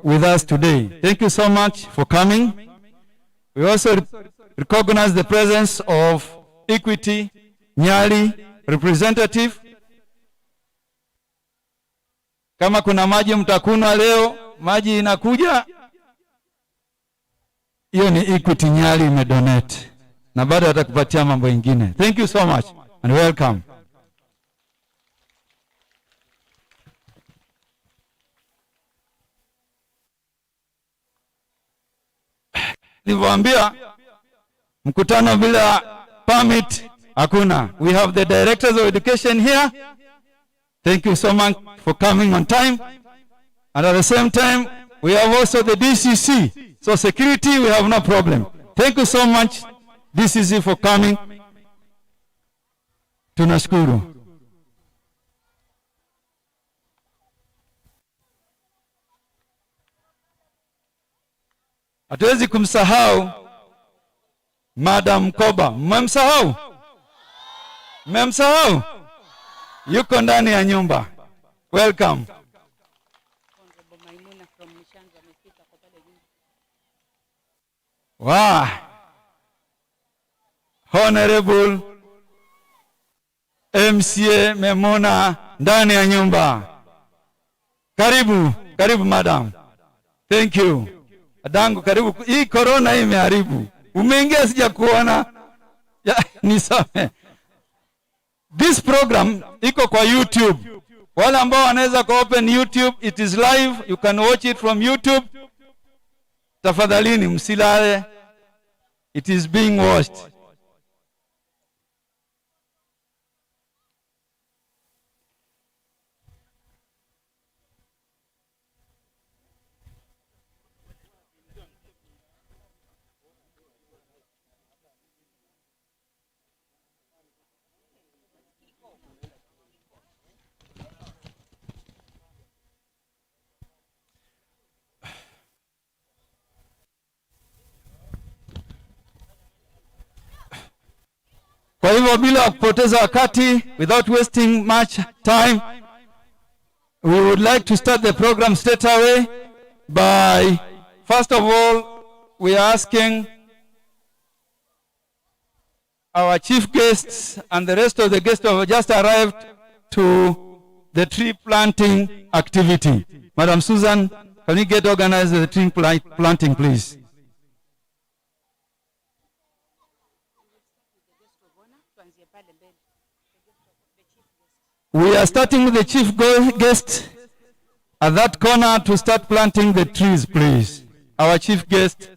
with us today. Thank you so much for coming. We also recognize the presence of Equity Nyali representative. Kama kuna maji mtakunwa leo, maji inakuja, hiyo ni Equity Nyali imedonate, na baada atakupatia mambo mengine. Thank you so much and welcome. Nilivyoambia mkutano bila permit hakuna. We have the directors of education here. Thank you so much for coming on time. And at the same time, we have also the DCC. So security, we have no problem. Thank you so much, DCC, for coming. Tunashukuru. Hatuwezi kumsahau Madam Koba. Mmemsahau? Mmemsahau? Yuko ndani ya nyumba. Welcome. Wow. Honorable MCA Memona ndani ya nyumba. Karibu, karibu madam. Thank you. Adangu karibu. Hii corona imeharibu. Umeingia sija kuona. Nisame. This program iko kwa YouTube. Wale ambao wanaweza ku open YouTube, it is live. You can watch it from YouTube. Tafadhalini msilale. It is being watched. Kwa hivyo bila kupoteza wakati, without wasting much time, we would like to start the program straight away by, first of all, we are asking our chief guests and the rest of the guests who have just arrived to the tree planting activity. Madam Susan, can you get organized the tree planting, please? We are starting with the chief guest at that corner to start planting the trees, please. Our chief guest.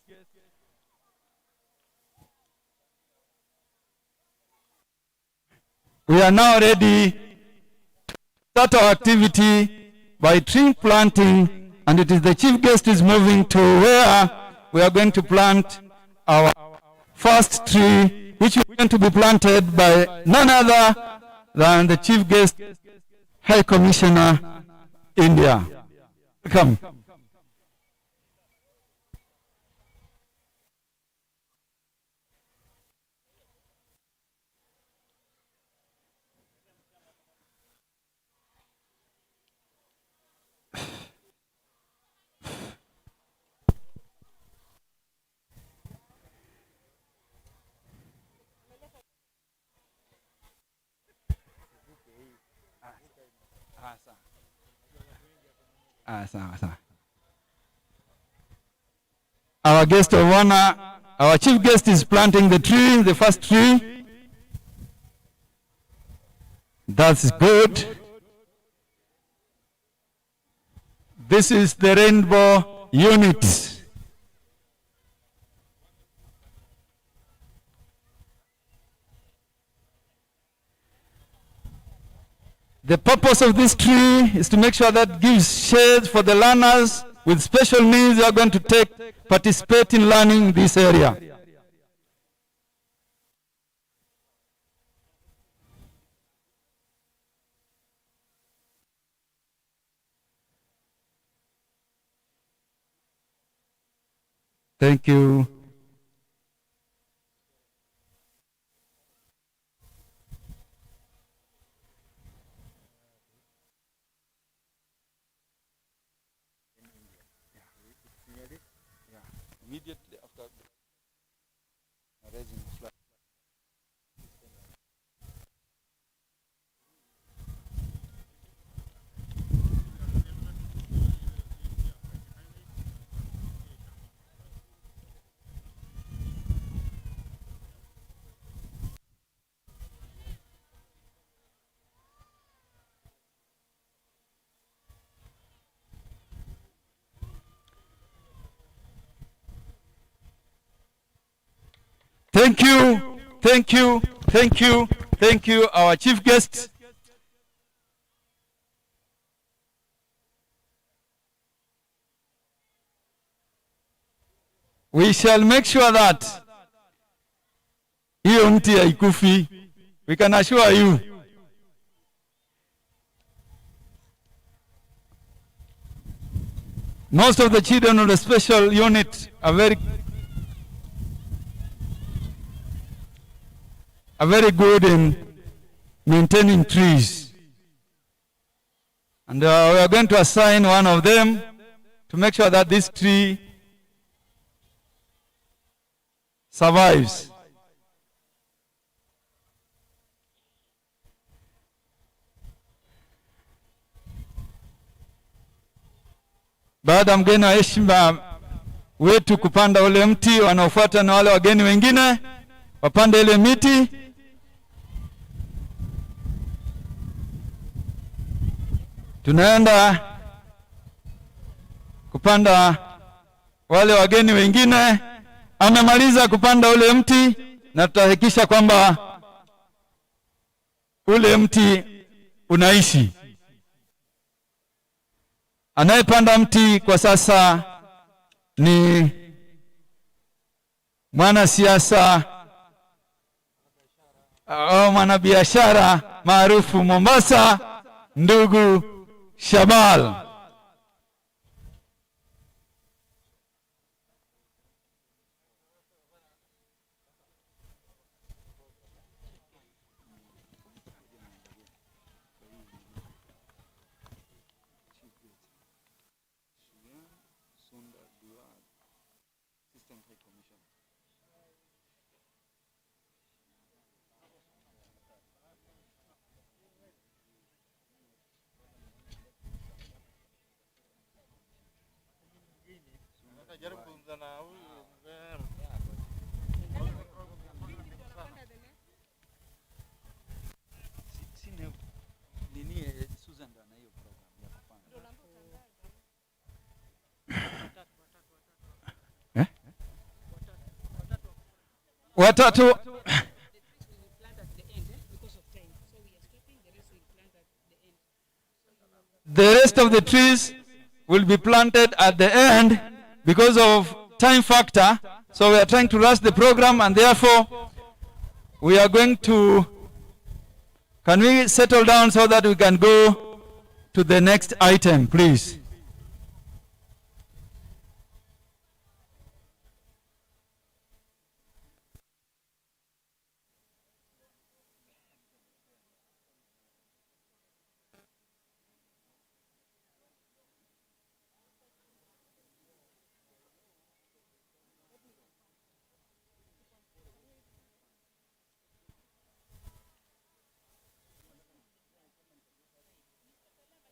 We are now ready to start our activity by tree planting, and it is the chief guest is moving to where we are going to plant our first tree, which is going to be planted by none other than the chief guest, High Commissioner, India. Come. Our guest of honor, our chief guest is planting the tree, the first tree. That's good. This is the rainbow unit. The purpose of this tree is to make sure that gives shade for the learners with special needs who are going to participate in learning in this area. Thank you. immediately after raising the flag. Thank you, thank you, thank you, thank you, our chief guest. We shall make sure that hiyo mti haikufi. We can assure you. Most of the children of the special unit are very good in maintaining trees. And we are going to assign one of them to make sure that this tree survives. Baada ya mgeni wa heshima wetu kupanda ule mti, wanaofuata na wale wageni wengine wapande ile miti. Tunaenda kupanda wale wageni wengine. Amemaliza kupanda ule mti na tutahakikisha kwamba ule mti unaishi. Anayepanda mti kwa sasa ni mwanasiasa au mwanabiashara maarufu Mombasa, ndugu Shabal. Watatu. The rest of the trees will be planted at the end because of time factor. So we are trying to rush the program, and therefore we are going to, can we settle down so that we can go to the next item, please?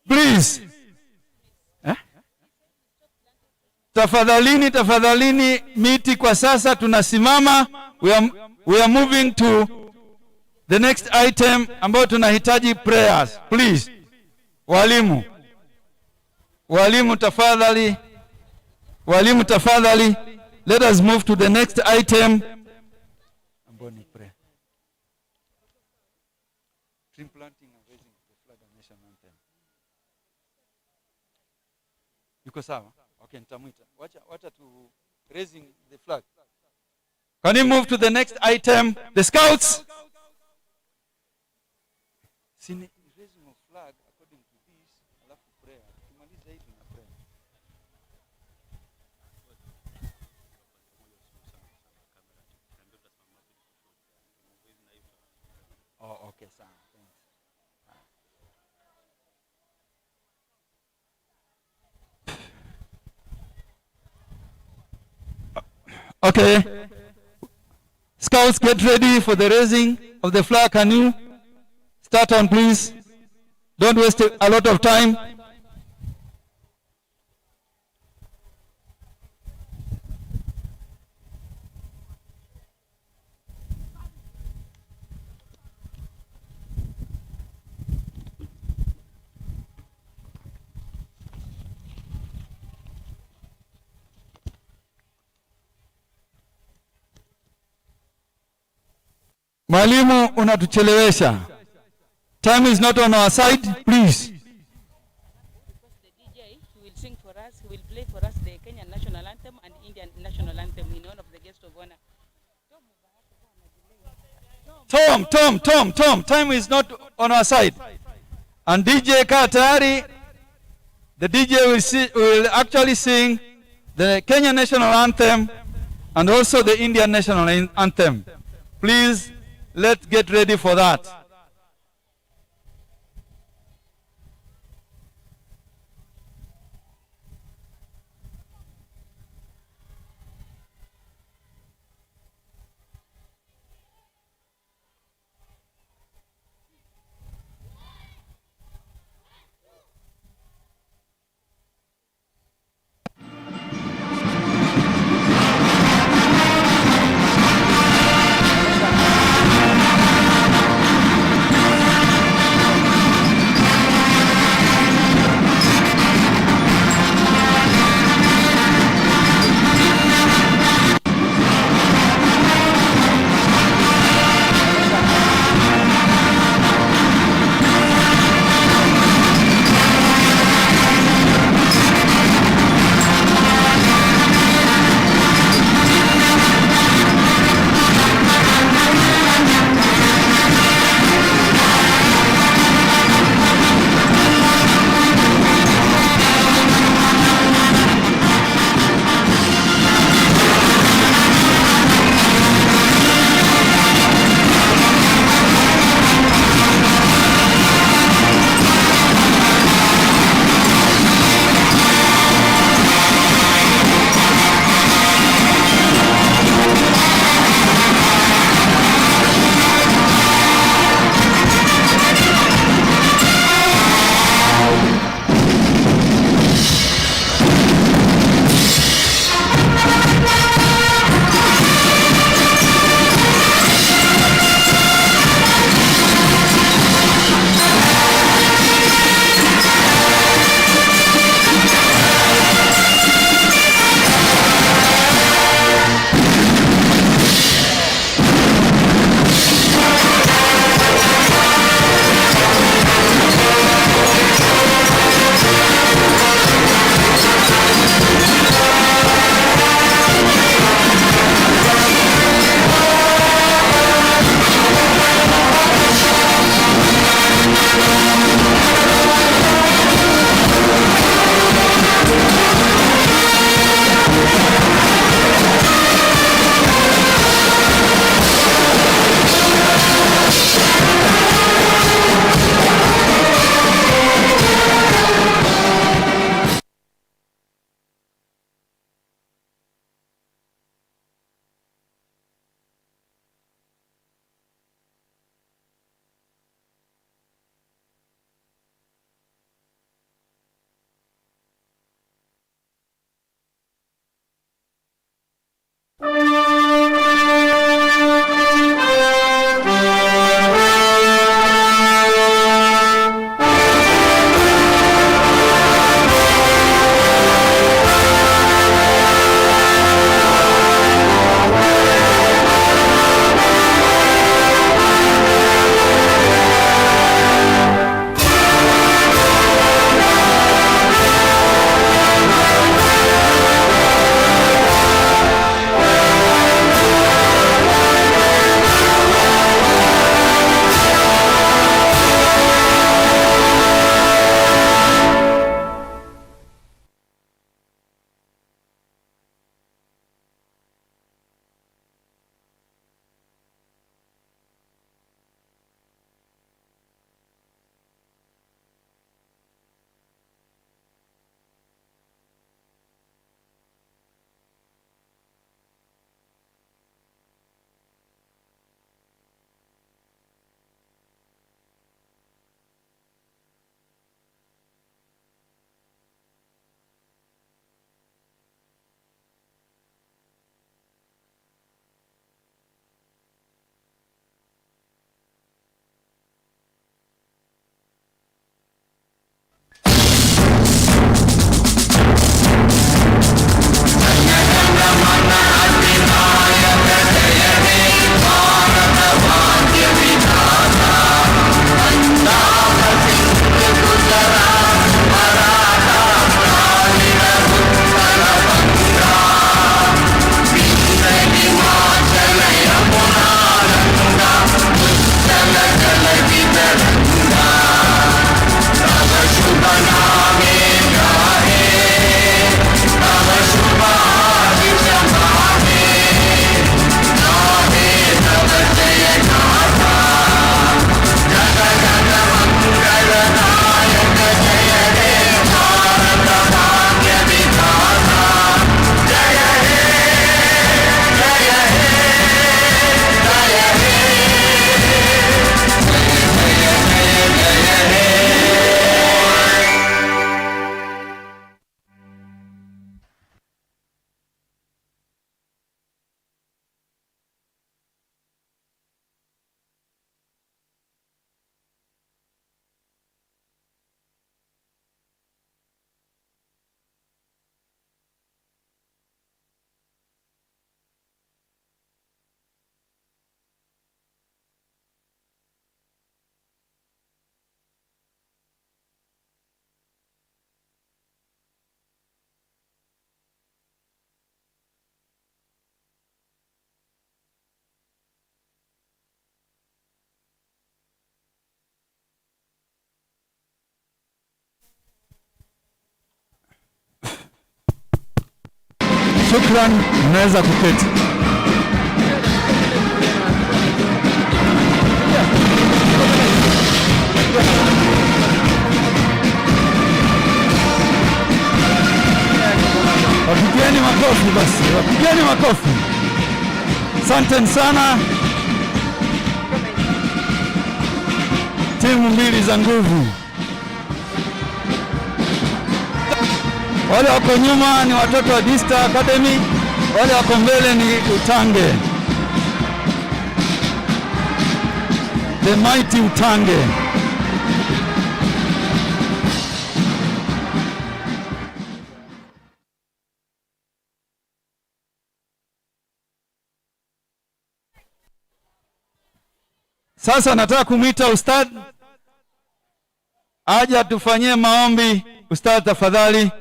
Please. Tafadhalini miti kwa sasa tunasimama. We are moving to the next item ambayo tunahitaji prayers. Please. Walimu tafadhali. Let us move to the next item. Amboni prayer. Tree planting and raising the flag and nation anthem. Yuko sawa? Okay, nitamuita. Wacha to raising the flag. Can you move to the next item? The scouts. Sini raising of flag according to this, alafu prayer. Tumaliza hivi na prayer. Oh, okay, sawa. Okay. Scouts, get ready for the raising of the flag. Can you start on, please? Don't waste a lot of time. Mwalimu, unatuchelewesha. Time is not on our side, please. The DJ will sing for us, he will play for us the Kenyan national anthem and Indian national anthem in honor of the guest of honor. Tom, time is not on our side. And DJ Katari, the DJ will actually sing the Kenyan national anthem and also the Indian national anthem. Please, let's get ready for that. Shukran, unaweza kuketi. Wapigieni makofi basi, wapigieni makofi. Asanteni sana. Timu mbili za nguvu. Wale wako nyuma ni watoto wa Dista Academy, wale wako mbele ni Utange. The mighty Utange. Sasa nataka kumwita Ustadh aje tufanyie maombi. Ustadh tafadhali.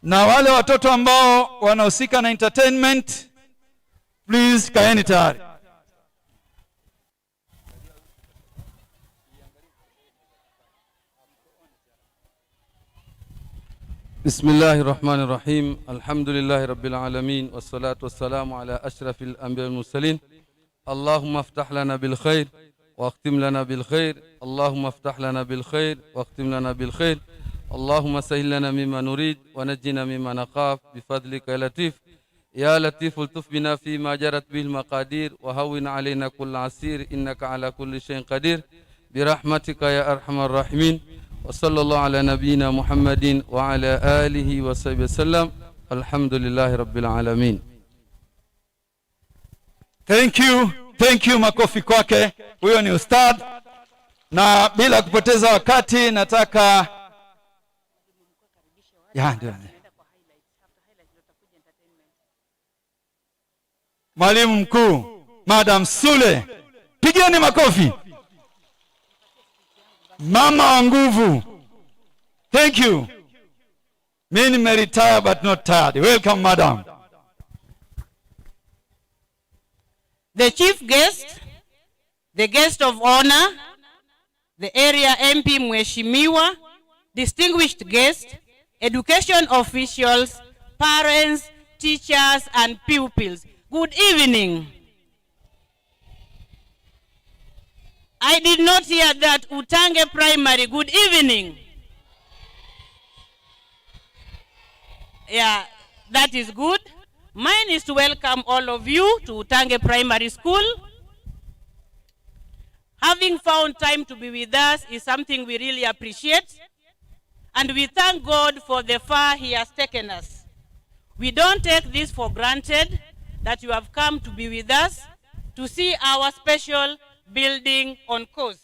Na wale watoto ambao wanahusika na entertainment, please kaeni tayari. Bismillahir Rahmanir Rahim. Alhamdulillahi Rabbil Alamin. Wassalatu wassalamu ala ashrafil anbiya wal mursalin. Allahumma iftah lana bil khair wa akhtim lana bil khair. Allahumma iftah lana bil khair wa akhtim lana bil khair. اللهم سهل لنا مما نريد ونجنا مما نخاف بفضلك يا لطيف. يا لطيف الطف بنا فيما جرت به المقادير وهون علينا كل عسير إنك على كل شيء قدير برحمتك يا أرحم الراحمين. وصلى الله على نبينا محمد وعلى آله وصحبه وسلم. الحمد لله رب العالمين. Thank you makofi kwake. Huyo ni Ustadh, na bila kupoteza wakati nataka Mwalimu mkuu Madam Sule, pigeni makofi. Mama wa nguvu. Thank you. Mimi nimeretire but not tired. Welcome madam. The chief guest, the guest of honor, the area MP Mheshimiwa, distinguished guests, education officials, parents, teachers, and pupils. Good evening. I did not hear that. Utange Primary, good evening. Yeah, that is good. Mine is to welcome all of you to Utange Primary School. Having found time to be with us is something we really appreciate. And we thank God for the far He has taken us. We don't take this for granted, that you have come to be with us to see our special building on course.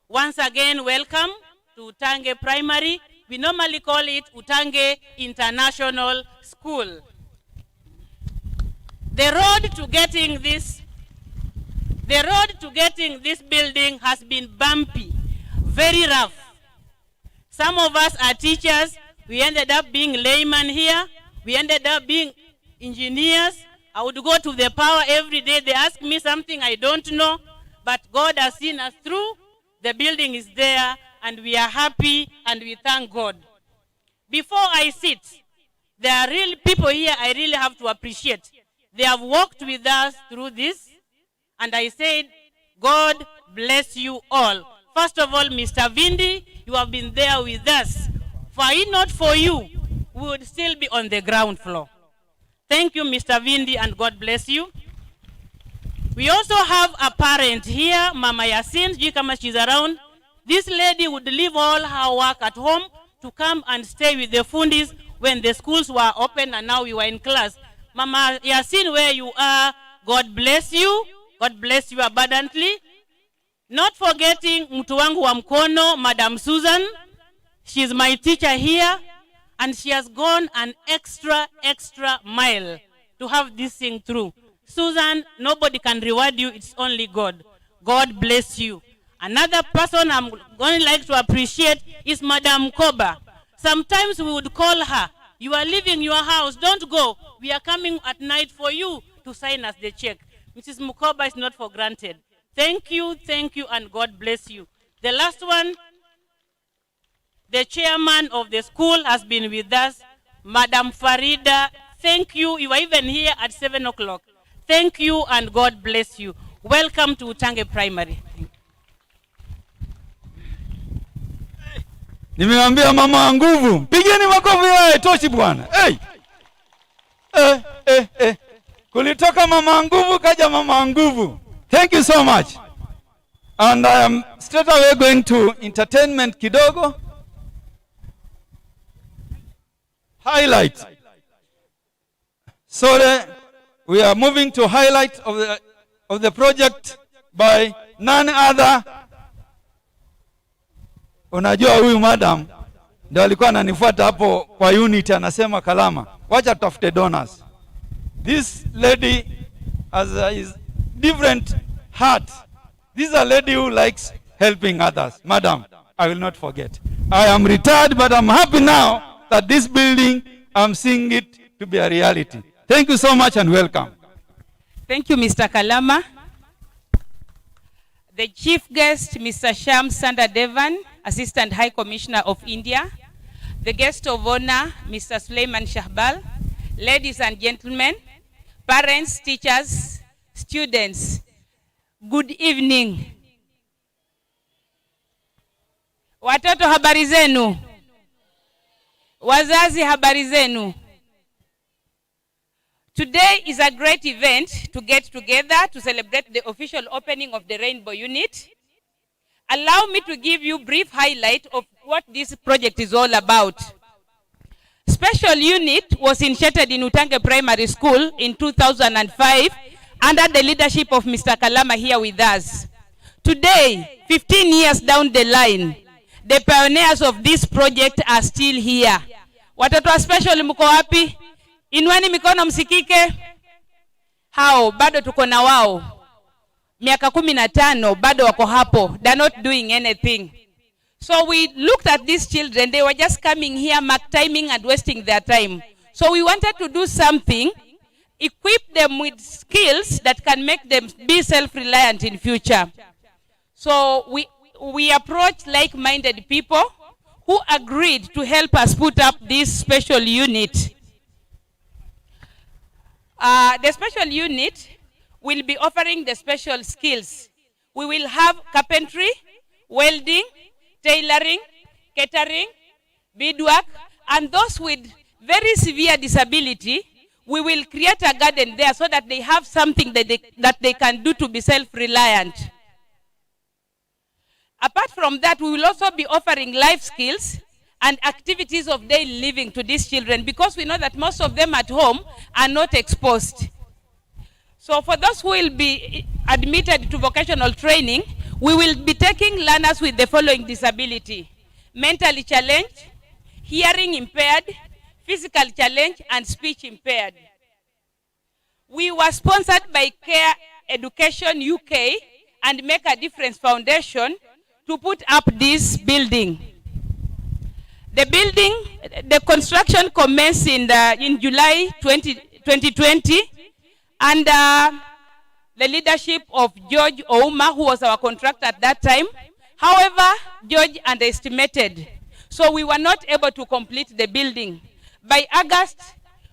Once again, welcome to Utange Primary. We normally call it Utange International School. The road to getting this building has been bumpy, very rough. Some of us are teachers. We ended up being laymen here. We ended up being engineers. I would go to the power every day. They ask me something I don't know. But God has seen us through. The building is there, and we are happy, and we thank God. Before I sit, there are real people here I really have to appreciate. They have walked with us through this, and I said, God bless you all. First of all, Mr. Vindi, you have been there with us. For it not for you, we would still be on the ground floor. Thank you, Mr. Vindi, and God bless you. We also have a parent here, Mama Yasin, kama she's around. This lady would leave all her work at home to come and stay with the fundis when the schools were open and now we were in class. Mama Yasin, where you are, God bless you. God bless you abundantly. Not forgetting mtu wangu wa mkono, Madam Susan. She's my teacher here, and she has gone an extra mile to have this thing through. Susan, nobody can reward you, it's only God. God bless you. Another person I'm going to like to appreciate is Madam Koba. Sometimes we would call her, you are leaving your house, don't go. We are coming at night for you to sign us the check. Mrs. Mukoba is not for granted. Thank you, and God bless you. The last one, the chairman of the school has been with us, Madam Farida. Thank you. You are even here at 7 o'clock. Thank you, and God bless you. Welcome to Utange Primary. Nimeambia mama wa nguvu, pigeni makofi wewe, toshi bwana. Hey. Kulitoka mama wa nguvu, kaja mama wa nguvu. Thank you so much. And I am straight away going to entertainment kidogo. Highlight. So we are moving to highlight of the project by none other. Unajua huyu madam ndio alikuwa ananifuata hapo kwa unit, anasema Kalama, wacha tutafute donors. This lady has a different heart. This is a lady who likes helping others. Madam, I will not forget. I am retired, but I'm happy now that this building, I'm seeing it to be a reality. Thank you so much and welcome. Thank you, Mr. Kalama. The chief guest, Mr. Sham Sanda Devan, Assistant High Commissioner of India. The guest of honor, Mr. Suleiman Shahbal. Ladies and gentlemen, parents, teachers, students, good evening. Watoto habari zenu. Wazazi habari zenu. Today is a great event to get together to celebrate the official opening of the Rainbow Unit. Allow me to give you a brief highlight of what this project is all about. Special Unit was initiated in Utange Primary School in 2005 under the leadership of Mr. Kalama here with us. Today, 15 years down the line, the pioneers of this project are still here. Watoto wa special mko wapi? Inueni mikono msikike. Hao bado tuko na wao. Miaka 15 bado wako hapo. They're not doing anything. So we looked at these children. They were just coming here, mark timing and wasting their time. So we wanted to do something, equip them with skills that can make them be self-reliant in future. So we approached like-minded people who agreed to help us put up this special unit. The special unit will be offering the special skills. We will have carpentry, welding, tailoring, catering, beadwork, and those with very severe disability, we will create a garden there so that they have something that they can do to be self-reliant. Apart from that, we will also be offering life skills and activities of daily living to these children, because we know that most of them at home are not exposed. So for those who will be admitted to vocational training, we will be taking learners with the following disability: mentally challenged, hearing impaired, physical challenge, and speech impaired. We were sponsored by Care Education UK and Make a Difference Foundation to put up this building. The construction commenced in July 2020 under the leadership of George Ouma, who was our contractor at that time. However, George underestimated, so we were not able to complete the building. By August,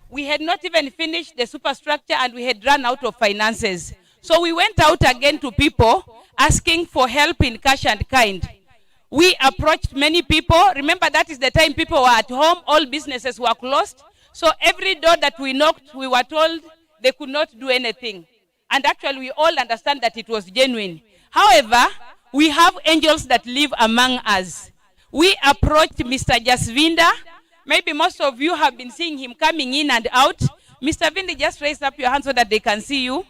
we had not even finished the superstructure and we had run out of finances. So we went out again to people asking for help in cash and kind. We approached many people. Remember, that is the time people were at home, all businesses were closed. So every door that we knocked, we were told they could not do anything. And actually, we all understand that it was genuine. However, we have angels that live among us. We approached Mr. Jasvinda. Maybe most of you have been seeing him coming in and out. Mr. Vindi, just raise up your hand so that they can see you.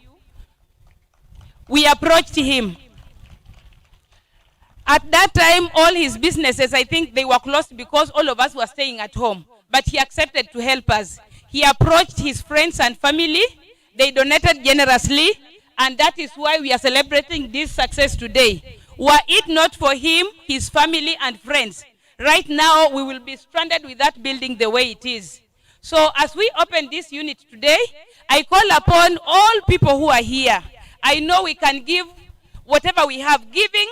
We approached him. At that time, all his businesses, I think they were closed because all of us were staying at home. But he accepted to help us. He approached his friends and family. They donated generously. And that is why we are celebrating this success today. Were it not for him, his family and friends, right now we will be stranded with that building the way it is. So as we open this unit today, I call upon all people who are here. I know we can give whatever we have. Giving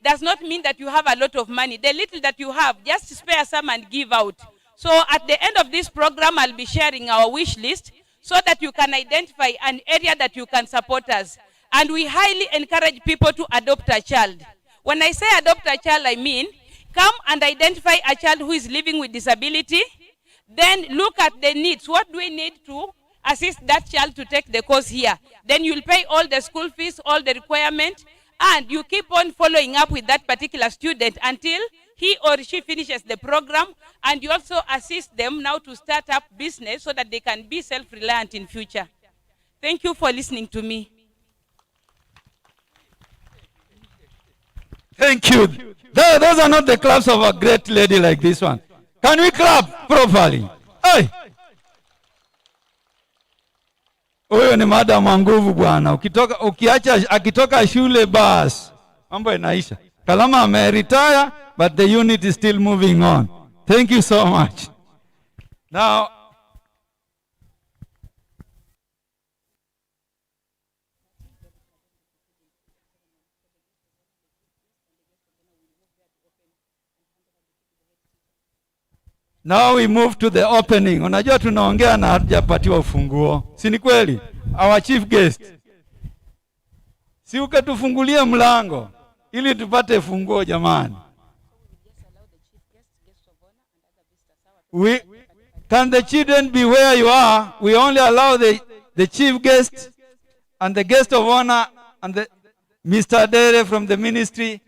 does not mean that you have a lot of money. The little that you have, just spare some and give out. So at the end of this program, I'll be sharing our wish list so that you can identify an area that you can support us. And we highly encourage people to adopt a child. When I say adopt a child, I mean come and identify a child who is living with disability. Then look at the needs. What do we need to assist that child to take the course here? Then you'll pay all the school fees, all the requirement, and you keep on following up with that particular student until he or she finishes the program, and you also assist them now to start up business so that they can be self-reliant in future. Thank you for listening to me. Thank you. Those are not the claps of a great lady like this one. Can we clap properly? Hey! Huyo ni madam wa nguvu bwana. Akitoka shule bas mambo inaisha. Kalama ameretire, but the unit is still moving on. Thank you so much. Now, we move to the opening. Unajua tunaongea na hatujapatiwa ufunguo. Si ni kweli? Our chief guest. Si ukatufungulia mlango ili tupate funguo jamani. Can the children be where you are? We only allow the chief guest and the guest of honor and the Mr. Dere from the ministry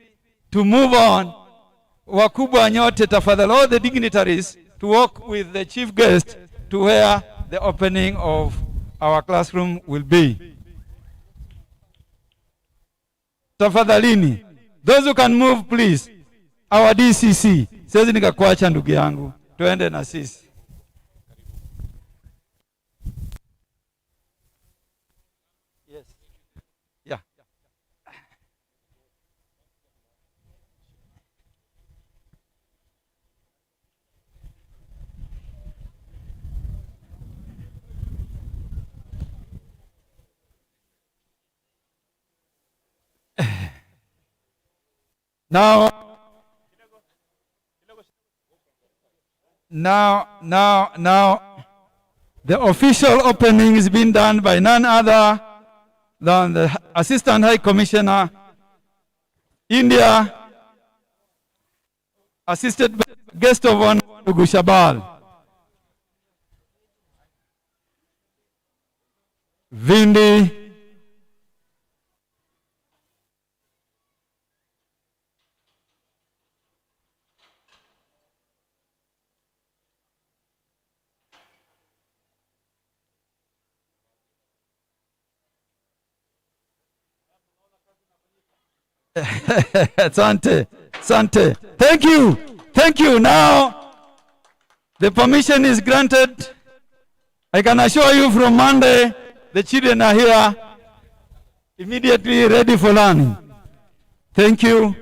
to move on. Wakubwa nyote tafadhali, all the dignitaries to walk with the chief guest to where the opening of our classroom will be. Tafadhalini, those who can move please. Our DCC, siwezi nikakuacha ndugu yangu, tuende na sisi. Yes. Yeah. Now, the official opening is being done by none other than the Assistant High Commissioner, India, assisted by guest of honor, Gushabal. Vindi, Asante. Thank you. Now, the permission is granted. I can assure you from Monday, the children are here, immediately ready for learning. Thank you.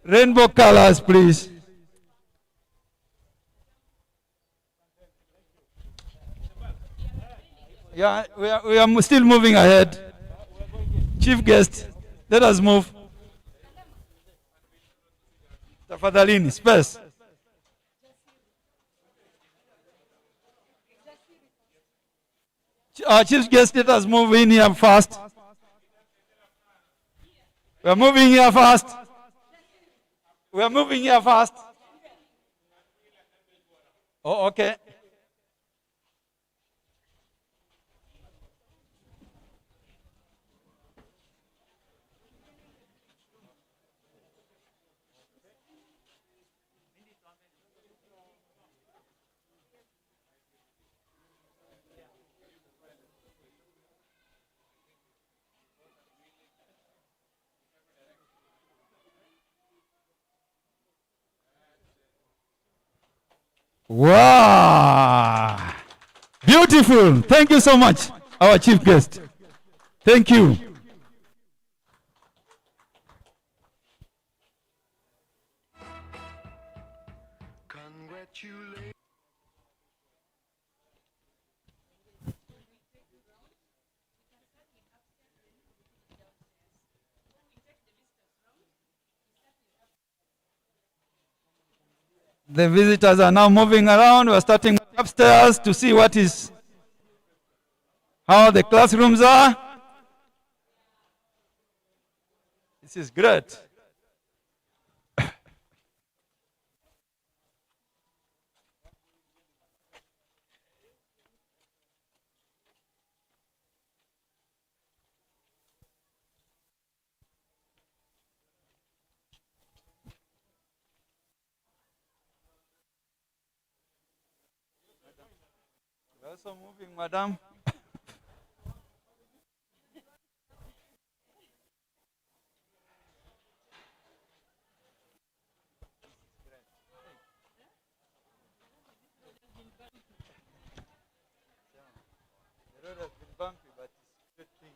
Rainbow colors, please. Yeah, we are still moving ahead. Chief guest, let us move. Tafadhalini, space. Chief guest, let us move in here fast. We are moving here fast. Oh, okay. Wow! Beautiful. Thank you so much, our chief guest. Thank you. The visitors are now moving around. We're starting upstairs to see how the classrooms are. This is great. We're also moving, madam. The road has been bumpy, but it's good things.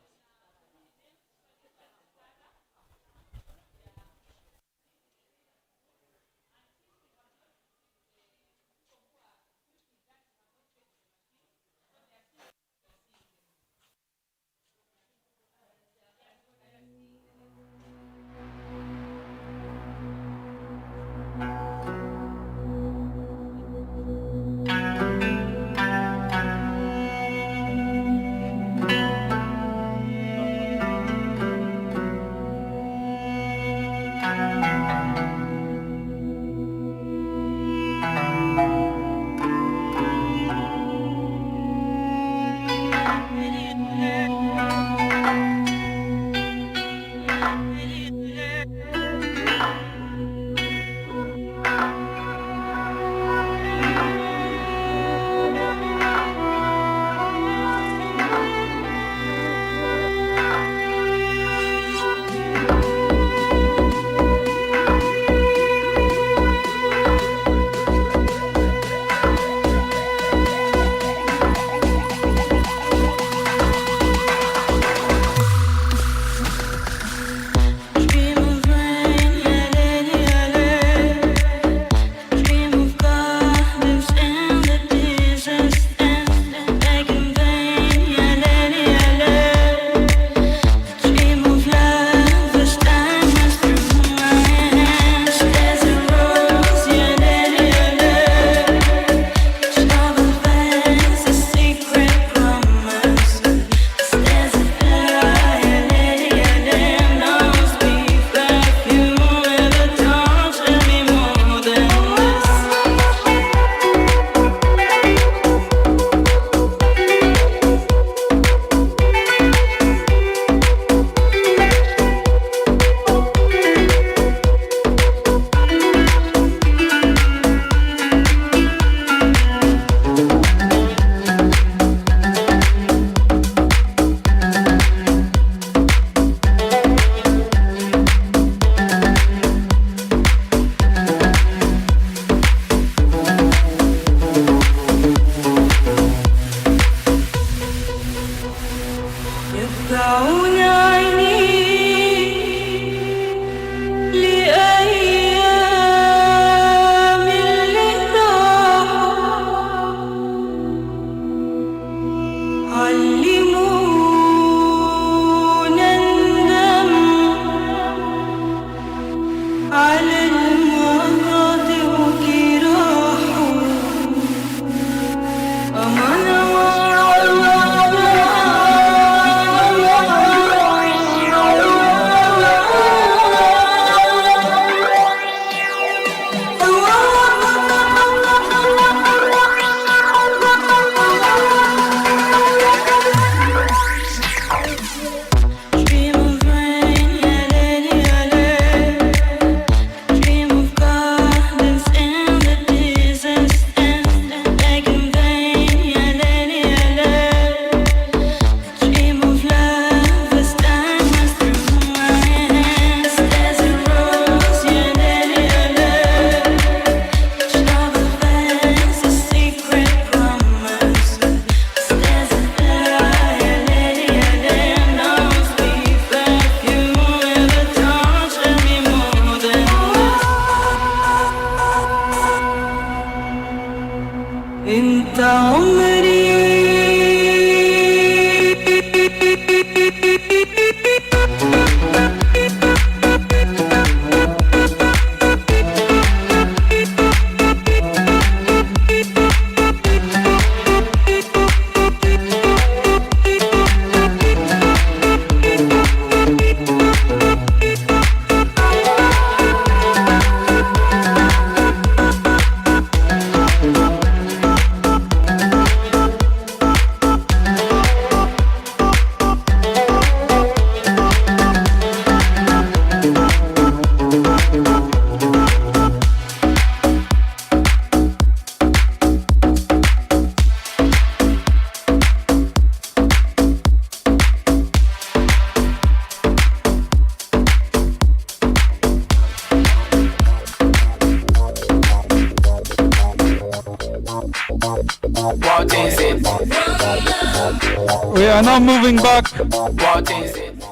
We are now moving back. What is it?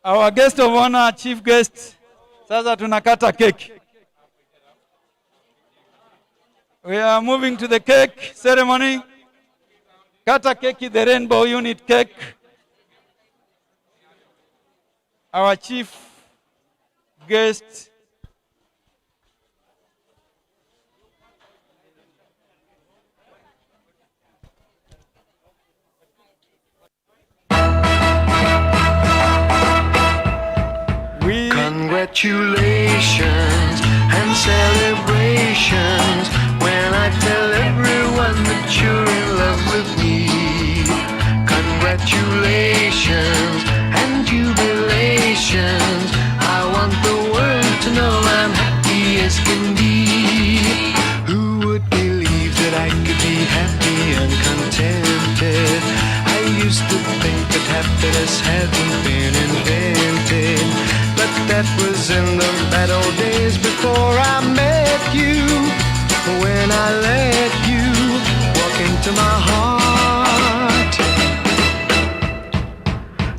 Our guest of honor, chief guest, sasa tunakata keki. We are moving to the cake ceremony. Kata keki, the rainbow unit cake. Our chief guest, congratulations and celebrations when I tell everyone that you're in love with me. Congratulations and jubilations. I want the world to know I'm happy as can be. Who would believe that I could be happy and contented? I used to think that happiness hadn't been invented, but that was in the bad old days before I met you. When I let you walk into my heart.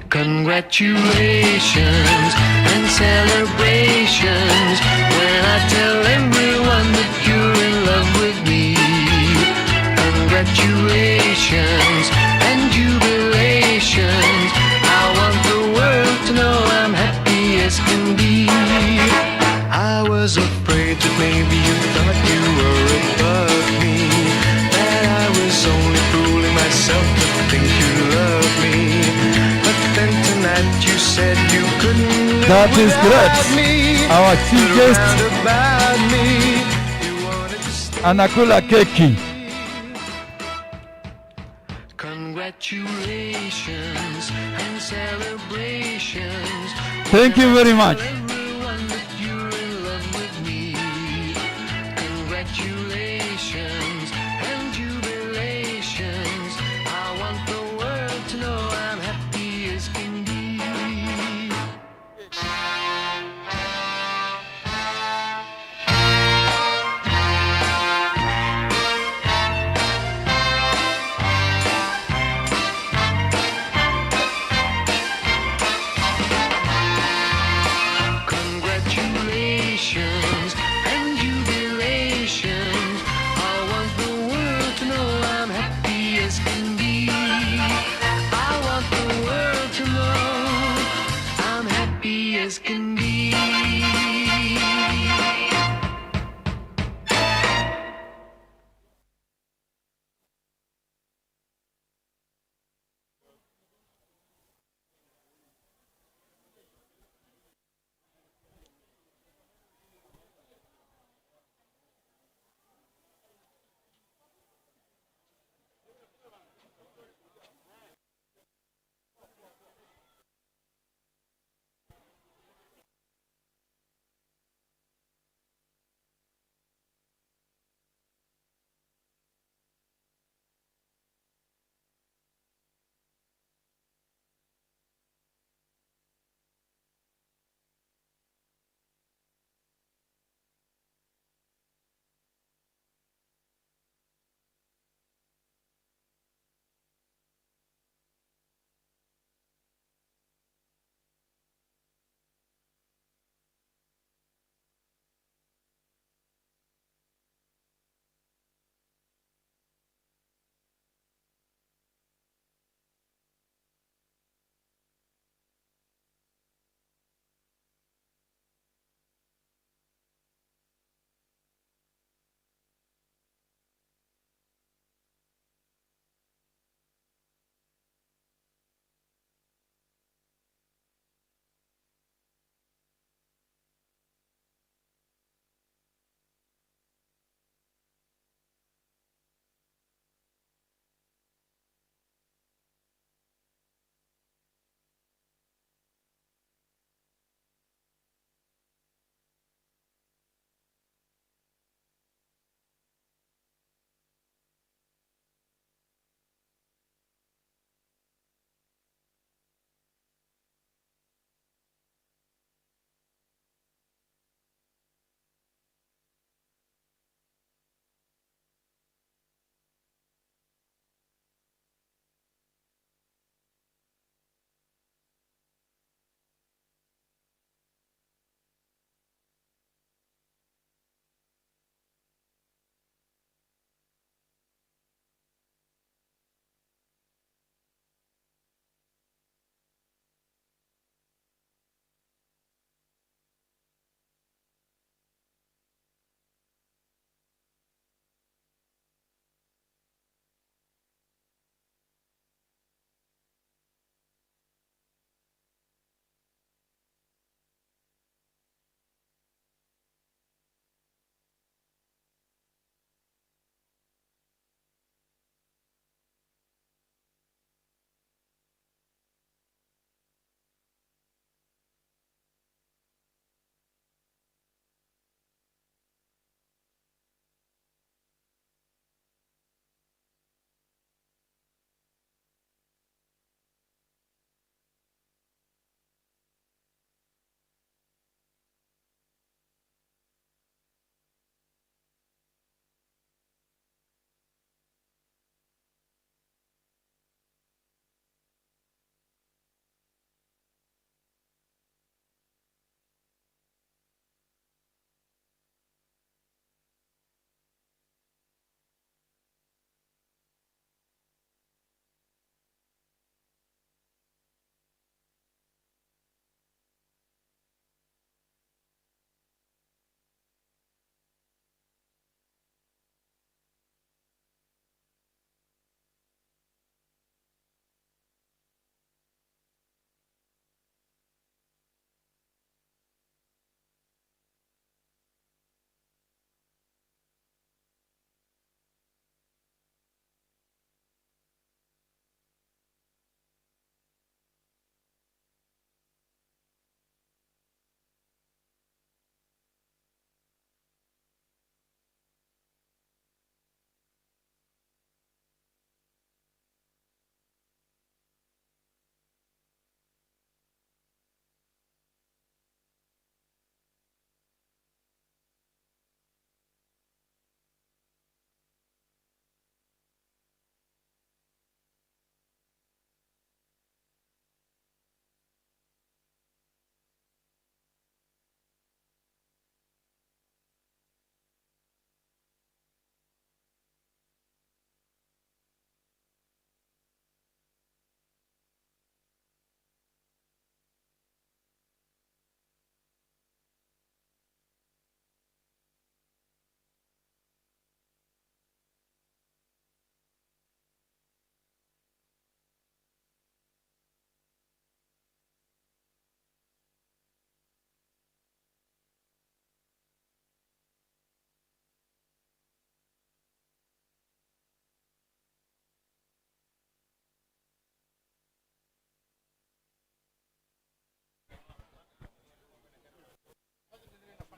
Congratulations and celebrations when I tell everyone that you're in love with me. Congratulations and jubilations. I want the world to know I'm happy as can be. I was afraid that maybe you thought you were above me, that I was only fooling myself to think you loved me. But then tonight you said you couldn't live that is without great. me. Our chief But guest round about me, you wanted to stay. anakula keki. Congratulations and celebrations. Thank you very much. Everyone that you're in love with me. Congratulations and jubilations. I want the world to know I'm happy as can be.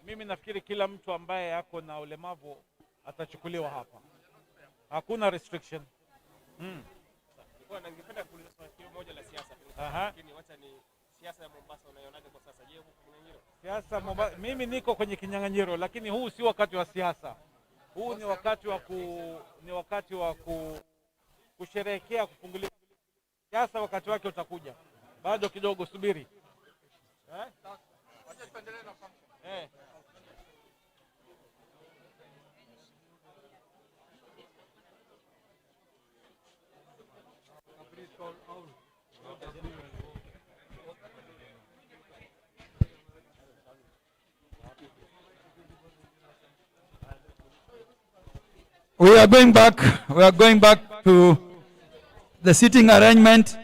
Mimi nafikiri kila mtu ambaye yako na ulemavu atachukuliwa hapa. Hakuna restriction. Ningependa kuuliza swali moja la siasa. Lakini wacha ni siasa ya Mombasa unaionaje kwa sasa? Je, huko kinyang'anyiro? Siasa Mombasa, mimi niko kwenye kinyang'anyiro, lakini huu si wakati wa siasa. Huu ni wakati wa kusherehekea kufunguliwa. Siasa wakati wake utakuja. Bado kidogo, subiri. We are going back to the seating arrangement.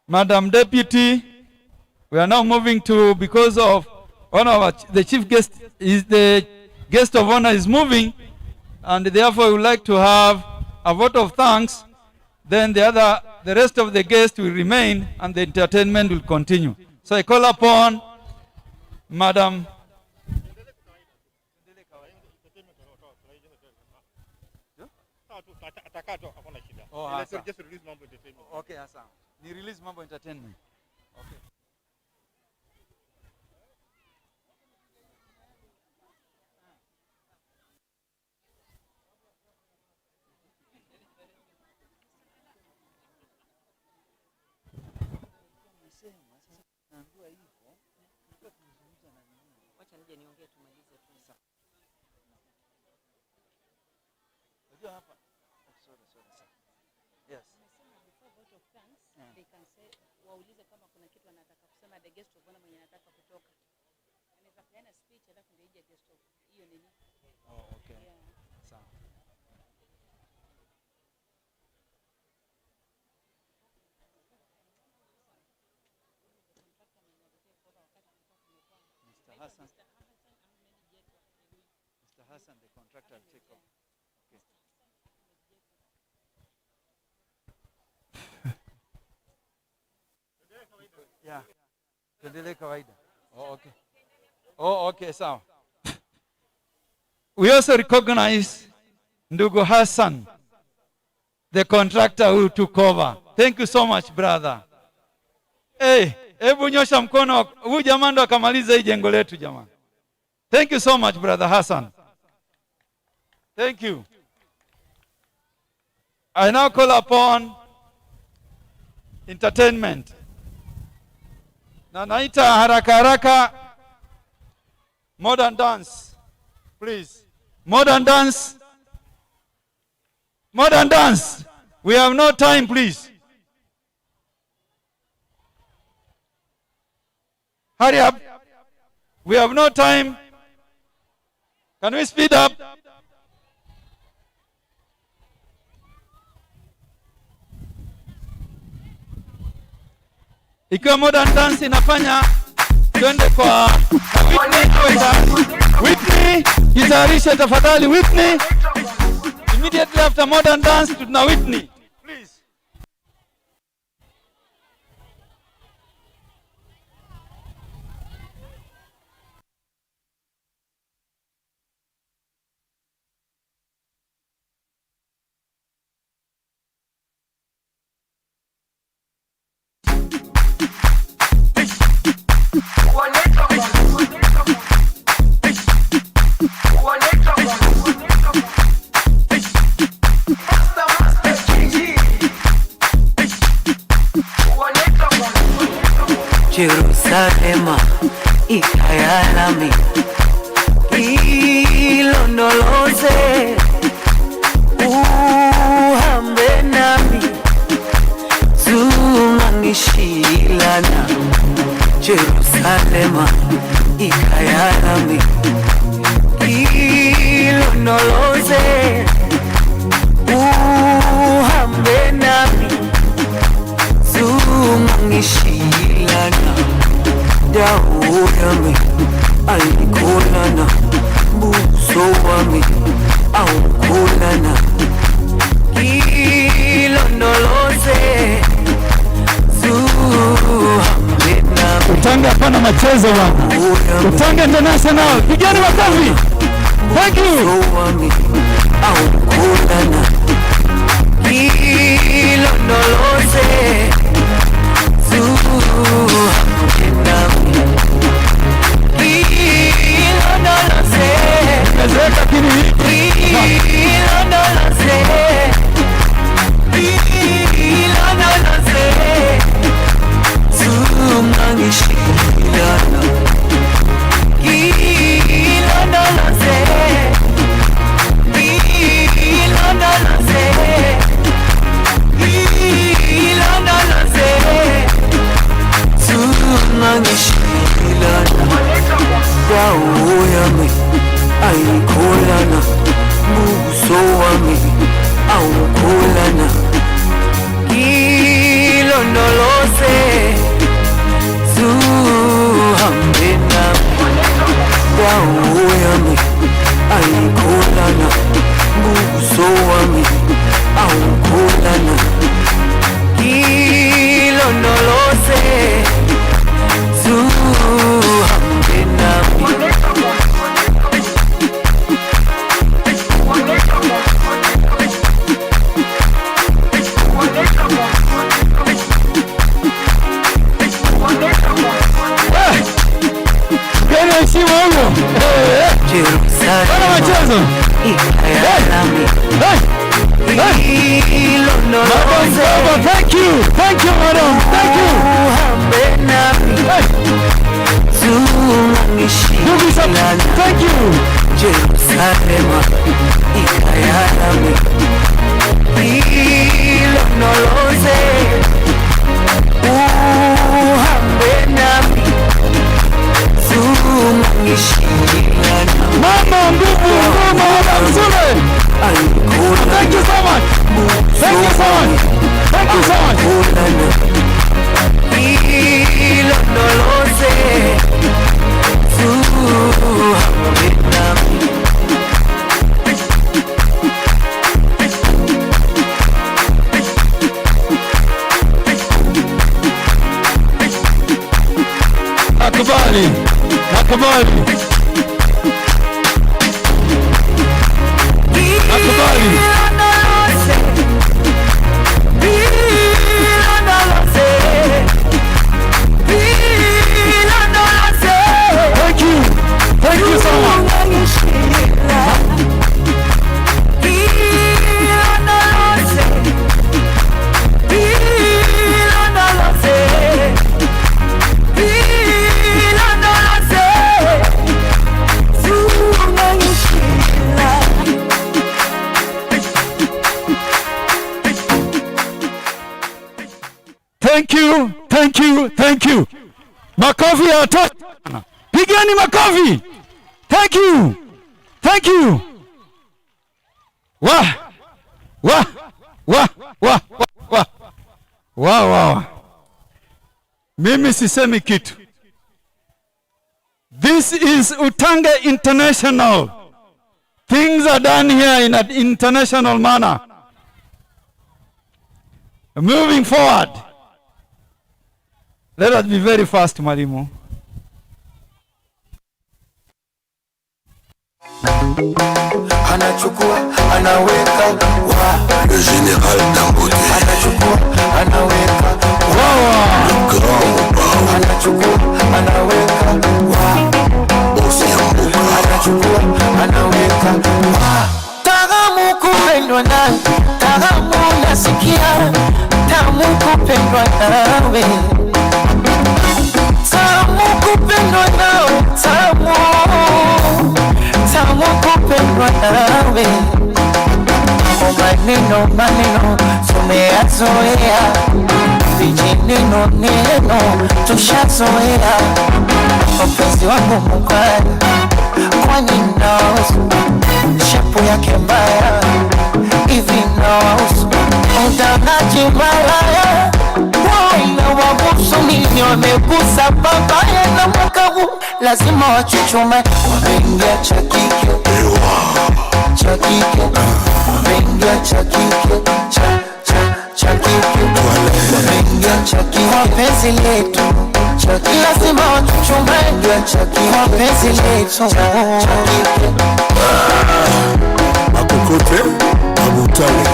Madam Deputy, we are now moving to, because of one of the chief guest is the guest of honor is moving, and therefore we would like to have a vote of thanks. Then the rest of the guests will remain and the entertainment will continue. So I call upon Madam. Just release Mambo Entertainment. Okay, asa. Ni release Mambo Entertainment. Okay. Wacha nije niongee tumalize tu. Unajua hapa. Yes. Before vote of thanks, they can say, waulize kama kuna kitu anataka kusema, the guest of honor mwenye anataka kutoka. Anaweza kuana speech alafu ndio ije guest of hiyo nini. Oh, okay. Yeah. Sawa. Mr. Hassan, the contractor, take off. Okay. Yeah. Tuendelee kawaida. Oh, okay. Oh, okay, sawa. We also recognize Ndugu Hassan, the contractor who took over. Thank you so much, brother. Hey, hebu nyosha mkono. Huyu jamaa ndo akamaliza hii jengo letu jamaa. Thank you so much, brother Hassan. Thank you. I now call upon entertainment. Na naita haraka haraka modern dance. Please. Modern dance. Modern dance. We have no time, please. Hurry up. We have no time. Can we speed up? Ikiwa modern dance inafanya, twende kwa Whitney, jitayarishe tafadhali Whitney. Immediately after modern dance tuna Whitney. Please. Jerusalema ikayalami ilondoloze uhambe nami zungangi Zungangishilana Jerusalema ikayalami Ilondoloze uhambe nami Zungangishilana dawo yami ayikolana buso wami awukolana Ilondoloze zuhambe nami Utange hapana machezo bwana. Utange International. Pigeni makofi. Thank you. Awukolana Ilondoloze zuhambe nami Ilondoloze Mezeka kini Ilondoloze Ilondoloze Zungangishilana Ilondoloze Ilondoloze Ilondoloze Zungangishilana dawo yami ayikolana buso wami awukolana Ilondoloze zuhambe nami dawo yami ayikolana buso wami awukolana Ilondoloze zuhambe nami Jerusalem ikayalami Ilondoloze Thank you. Thank you, madam. Thank you. uhambe nami Zungangishilana Thank you. Jerusalema ikayalami Ilondoloze uhambe nami Zungangishilana Mama nguvu, madam Zule. Thank you so much. Thank you so much. Thank you so much. Ilondoloze zuhambe nami Nakubali. Nakubali. Nakubali. Thank you. Thank you so much. Thank you, thank you, thank you. Makofi ya watoto. Pigani makofi. Thank you. Thank you. Wah. Wah. Wah. Wah. Wah. Wah. Wah. Mimi sisemi kitu. This is Utange International. Things are done here in an international manner. Moving forward. Let us be very fast, Mwalimu. Anachukua, anaweka, wa le général Dangote. Anachukua, anaweka, wa le grand Bao. Anachukua, anaweka, wa bosi ya mbuka. Anachukua, anaweka, wa Tamu kupendwa nawe, tamu nasikia, tamu kupendwa nawe, tamu kupendwa nawe, tamu kupendwa nawe. Maneno tumeyazoea vijini maneno neno tushazoea. Mpenzi wangu mubaya, kwani naosu shapu yake mbaya hivi naosu udanaji malaya waina wabusu nini wamegusa babaya na mwaka huu lazima wachuchume. Wameingia chakike chakike, wameingia chakike chakike, wameingia chakike wapenzi letu chakike, lazima wachuchume wapenzi letu chakike. Makokote Abutale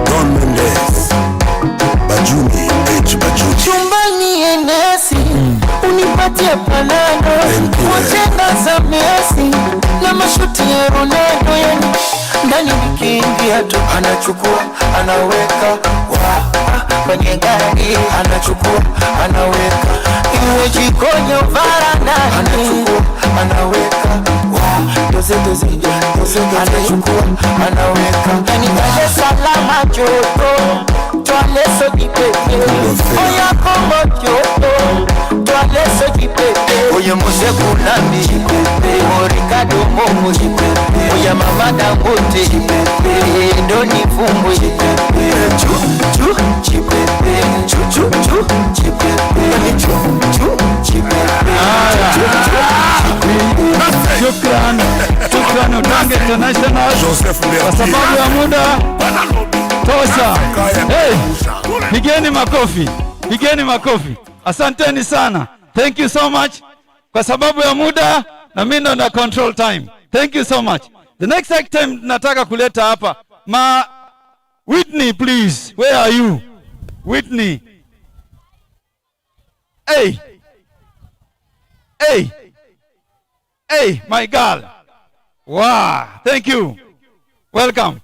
Don Mendes Bajuni H Bajuni chumbani enesi unipatie panado wajenga za Messi na mashuti ya Ronaldo, yani ndani nikiingia tu anachukua anaweka kwenye gari anachukua anaweka iwe jikoni varandani anachukua anaweka doze anachukua anaweka yani Dar es Salaam joto Toale so jipepe oya Kongo joto toale so jipepe oya Mose Kunambi jipepe Morikado Momo jipepe oya Mama Dangote jipepe Doni Fumbo jipepe chu jipepe chu jipepe jipepe Shukrani Utange International kwa sababu ya muda tosha. Hey, pigeni makofi. Asanteni sana. Thank you so much. Kwa sababu ya muda na mimi ndo na control time. Thank you so much. The next time nataka kuleta hapa Whitney, please. Where are you? Whitney. Hey, my girl. Wow, thank you. Welcome.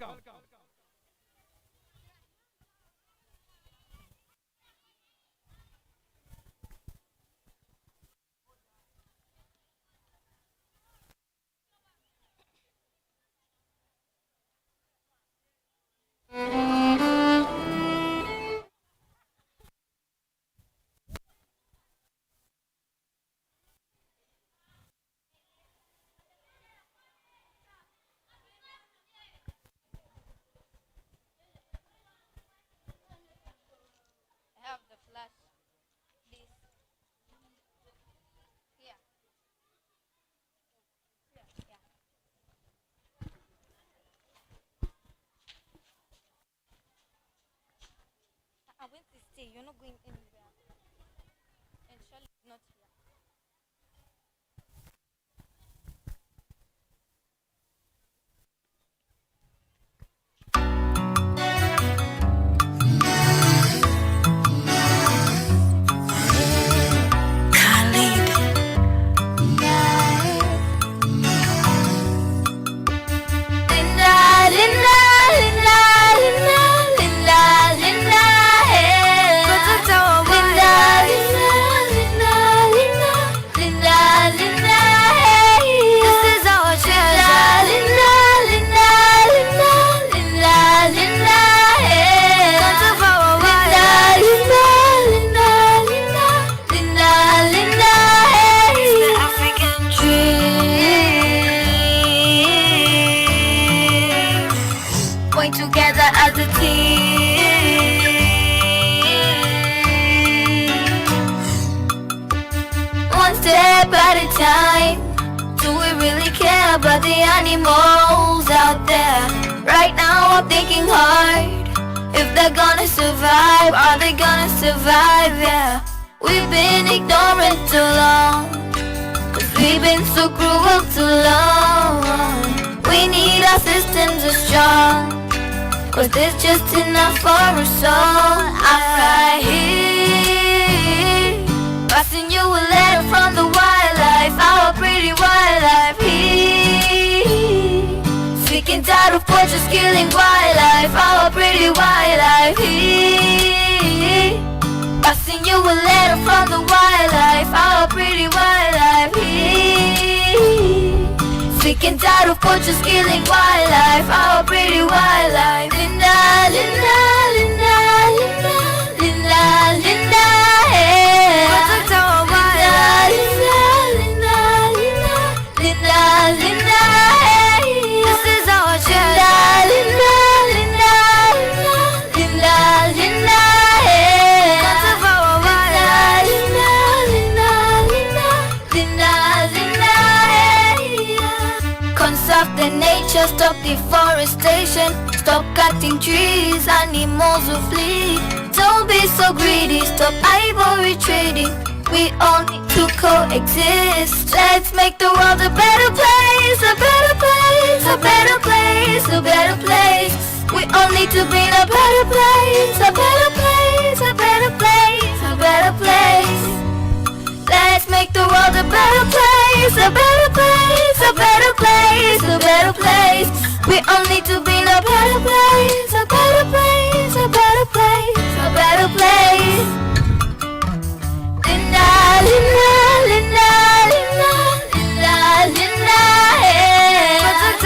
You're not going anywhere. And Charlie is not here. Together as a team, one step at a time. Do we really care about the animals out there? Right now I'm thinking hard. If they're gonna survive, are they gonna survive? Yeah, we've been ignorant too long, 'cause we've been so cruel too long. We need our systems are strong, 'cause there's just enough for us all. I'm right here, passing you a letter from the wildlife, our pretty wildlife here. Sick and tired of poachers killing wildlife, our pretty wildlife here. Passing you a letter from the wildlife, our pretty wildlife here. Sick and tired of poachers killing wildlife, our pretty wildlife. Linda, Linda, Linda, Linda, Linda, preserve the nature, stop deforestation, stop cutting trees, animals will flee. Don't be so greedy, stop ivory trading. We all need to coexist. Let's make the world a better place, a better place, a better place, a better place. We all need to be in a better place, a better place, a better place, a better place. Let's make the world a better place, a better place, a better place, a better place. We all need to be in a better place, a better place, a better place, a better place. Linda, Linda, Linda, Linda, Linda, Linda, hey. Linda,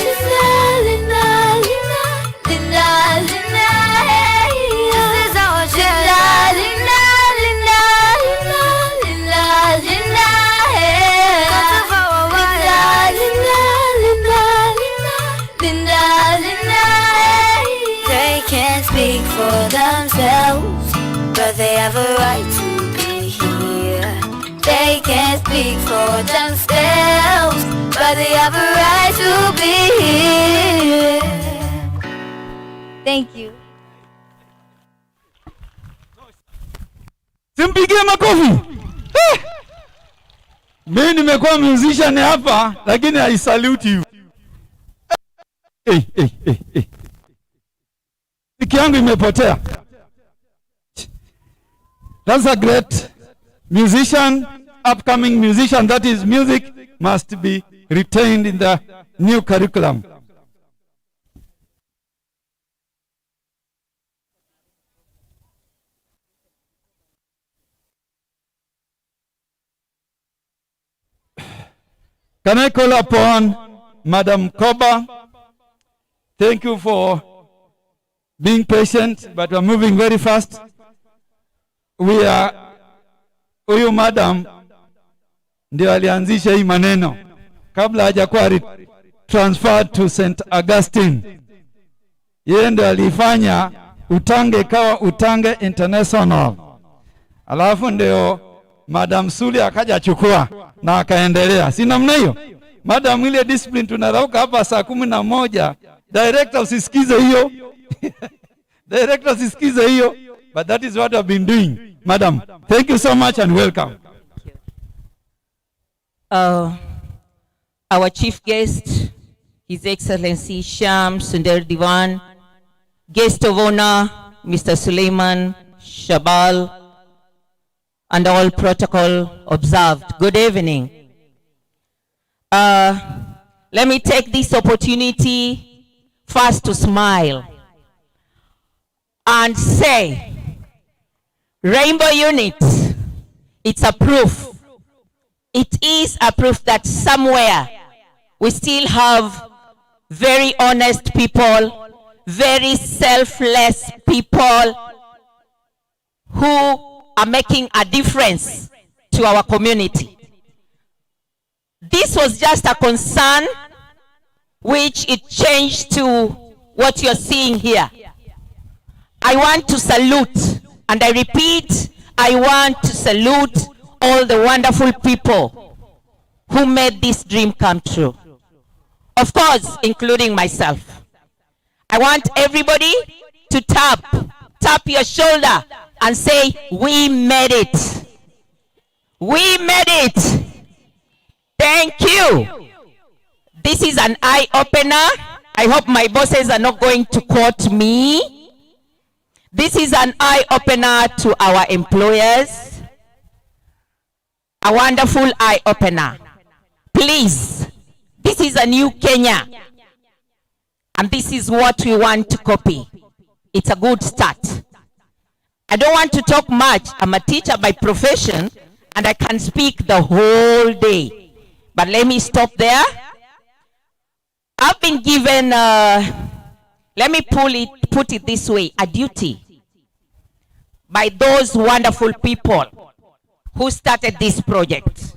Linda, Linda, Linda, Linda, Linda, hey. This is our share. Linda, Linda, Linda, Linda, Linda, hey. Linda, Linda, Linda, Linda, Linda, hey. They can't speak for themselves, but they have a right to be here. They can't speak for themselves, but they have a right to be here. Thank you. Simpigie makofi. Mimi nimekuwa musician hapa, lakini I salute you. Miki yangu imepotea. That's a great musician, upcoming musician. That is, music must be retained in the new curriculum. Can I call upon Madam Koba? Thank you for being patient, but we're moving very fast. We are, huyu madam ndio alianzisha hii maneno kabla hajakuwa transferred to St. Augustine. Yeye ndio alifanya Utange kawa Utange International. Alafu ndio Madam Suli akaja chukua na akaendelea. Si namna hiyo? Madam, ile discipline tunarauka hapa saa 11. Director usisikize hiyo. Director usisikize hiyo. But that is what I've been doing. Madam, thank you so much and welcome. Our chief guest, His Excellency Sham Sunder Diwan, guest of honor, Mr. Suleiman Shabal, and all protocol observed. Good evening. Let me take this opportunity first to smile and say, Rainbow Unit, it's a proof. It is a proof that somewhere we still have very honest people, very selfless people who are making a difference to our community. This was just a concern which it changed to what you're seeing here. I want to salute, and I repeat, I want to salute all the wonderful people who made this dream come true. Of course, including myself. I want everybody to tap your shoulder and say, we made it. We made it. Thank you. This is an eye-opener. I hope my bosses are not going to quote me. This is an eye-opener to our employers. A wonderful eye-opener. Please, this is a new Kenya. And this is what we want to copy. It's a good start. I don't want to talk much. I'm a teacher by profession, and I can speak the whole day. But let me stop there. I've been given, let me put it this way, a duty by those wonderful people who started this project.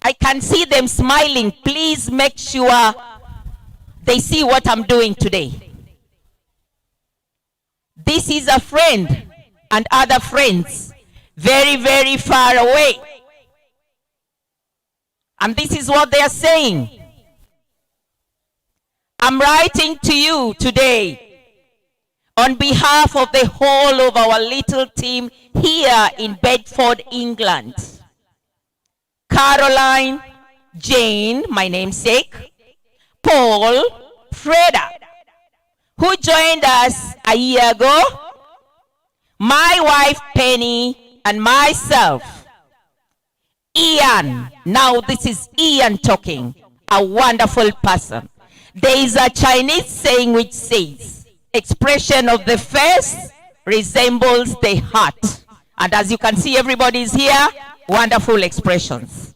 I can see them smiling. Please make sure they see what I'm doing today. This is a friend and other friends very, very far away. And this is what they are saying. I'm writing to you today on behalf of the whole of our little team here in Bedford, England. Caroline, Jane, my namesake, Paul, Freda, who joined us a year ago, my wife Penny, and myself, Ian. Now this is Ian talking, a wonderful person. There is a Chinese saying which says, expression of the face resembles the heart. And as you can see, everybody is here, wonderful expressions.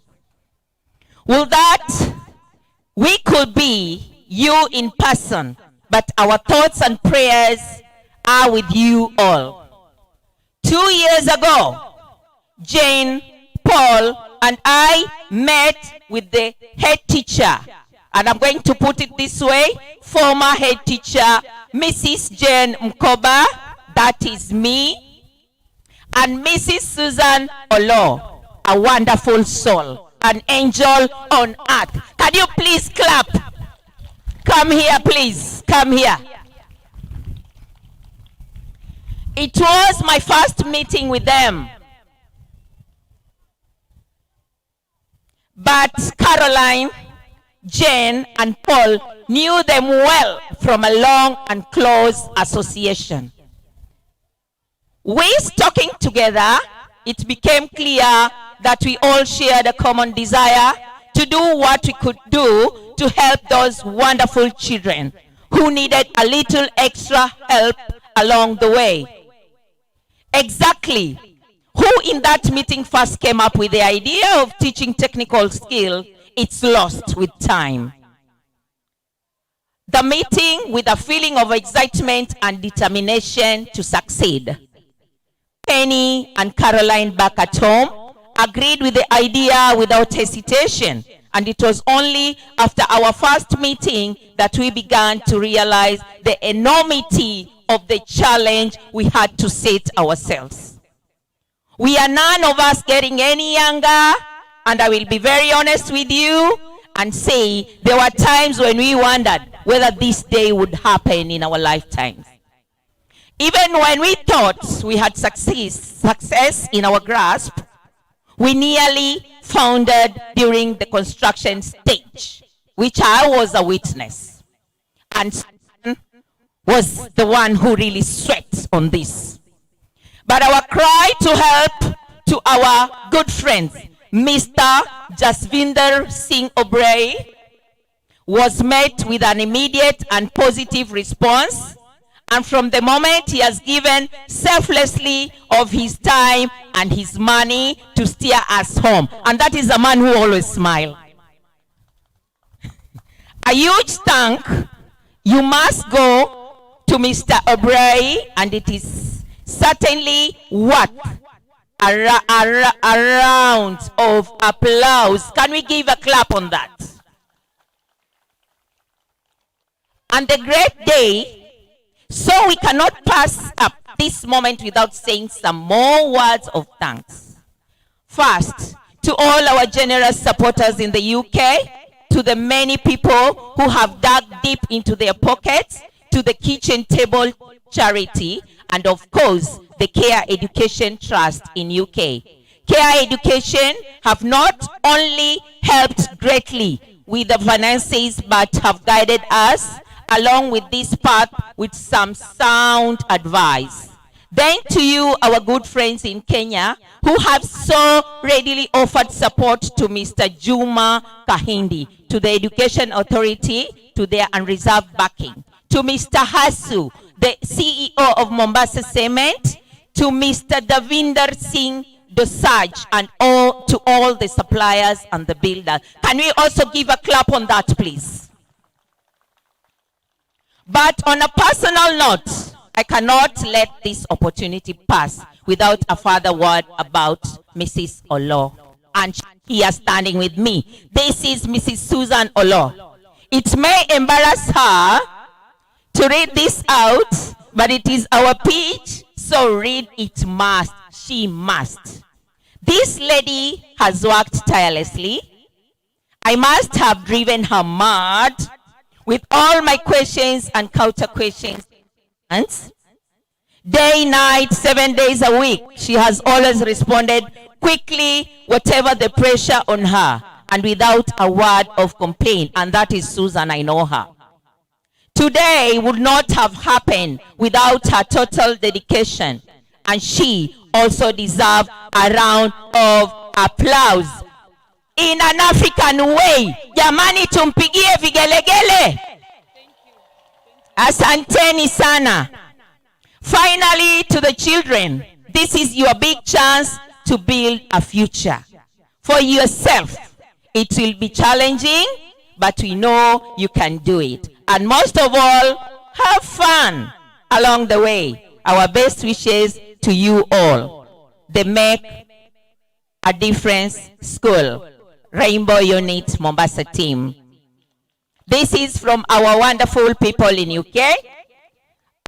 Will that we could be you in person, but our thoughts and prayers are with you all. 2 years ago, Jane, Paul, and I met with the head teacher, and I'm going to put it this way, former head teacher, Mrs. Jane Mkoba, that is me, and Mrs. Susan Olo, a wonderful soul, an angel on earth. Can you please clap? Come here, please. Come here. It was my first meeting with them. But Caroline, Jane, and Paul knew them well from a long and close association. We talking together, it became clear that we all shared a common desire to do what we could do to help those wonderful children who needed a little extra help along the way. Exactly who in that meeting first came up with the idea of teaching technical skill, it's lost with time. The meeting with a feeling of excitement and determination to succeed. Penny and Caroline back at home agreed with the idea without hesitation, and it was only after our first meeting that we began to realize the enormity of the challenge we had to set ourselves. We are none of us getting any younger, and I will be very honest with you and say there were times when we wondered whether this day would happen in our lifetimes. Even when we thought we had success in our grasp, we nearly foundered during the construction stage, which I was a witness, and was the one who really sweat on this. But our cry to help to our good friends, Mr. Jasvinder Singh Oberoi, was met with an immediate and positive response. And from the moment he has given selflessly of his time and his money to steer us home. And that is a man who always smiles. A huge thank you must go to Mr. Oberoi, and it is certainly worth a round of applause. Can we give a clap on that? And the great day, so we cannot pass up this moment without saying some more words of thanks. First, to all our generous supporters in the UK, to the many people who have dug deep into their pockets, to the Kitchen Table Charity, and of course, the Care Education Trust in UK. Care Education have not only helped greatly with the finances, but have guided us along with this path with some sound advice. Then to you, our good friends in Kenya, who have so readily offered support to Mr. Juma Kahindi, to the Education Authority, to their unreserved backing, to Mr. Hasu, the CEO of Mombasa Cement, to Mr. Davinder Singh Dosaj, and to all the suppliers and the builders. Can we also give a clap on that, please? But on a personal note, I cannot let this opportunity pass without a further word about Mrs. Olo. And she is standing with me. This is Mrs. Susan Olo. It may embarrass her to read this out, but it is our pitch, so read it must. She must. This lady has worked tirelessly. I must have driven her mad with all my questions and counter questions. Day, night, 7 days a week, she has always responded quickly, whatever the pressure on her, and without a word of complaint. And that is Susan, I know her. Today would not have happened without her total dedication, and she also deserves a round of applause. In an African way, jamani, tumpigie vigelegele. Asanteni sana. Finally, to the children, this is your big chance to build a future for yourself. It will be challenging, but we know you can do it. And most of all, have fun along the way. Our best wishes to you all. The Make a Difference School, Rainbow Unit Mombasa team. This is from our wonderful people in UK.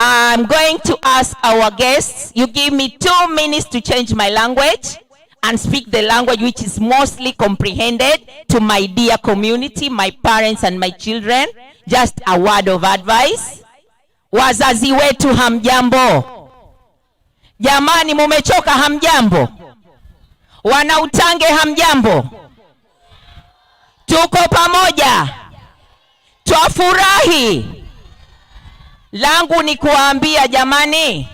I'm going to ask our guests, you give me 2 minutes to change my language and speak the language which is mostly comprehended to my dear community, my parents and my children. Just a word of advice. Wazazi wetu hamjambo. Jamani, mumechoka hamjambo. Wana Utange hamjambo. Tuko pamoja. Twafurahi. Langu ni kuambia jamani,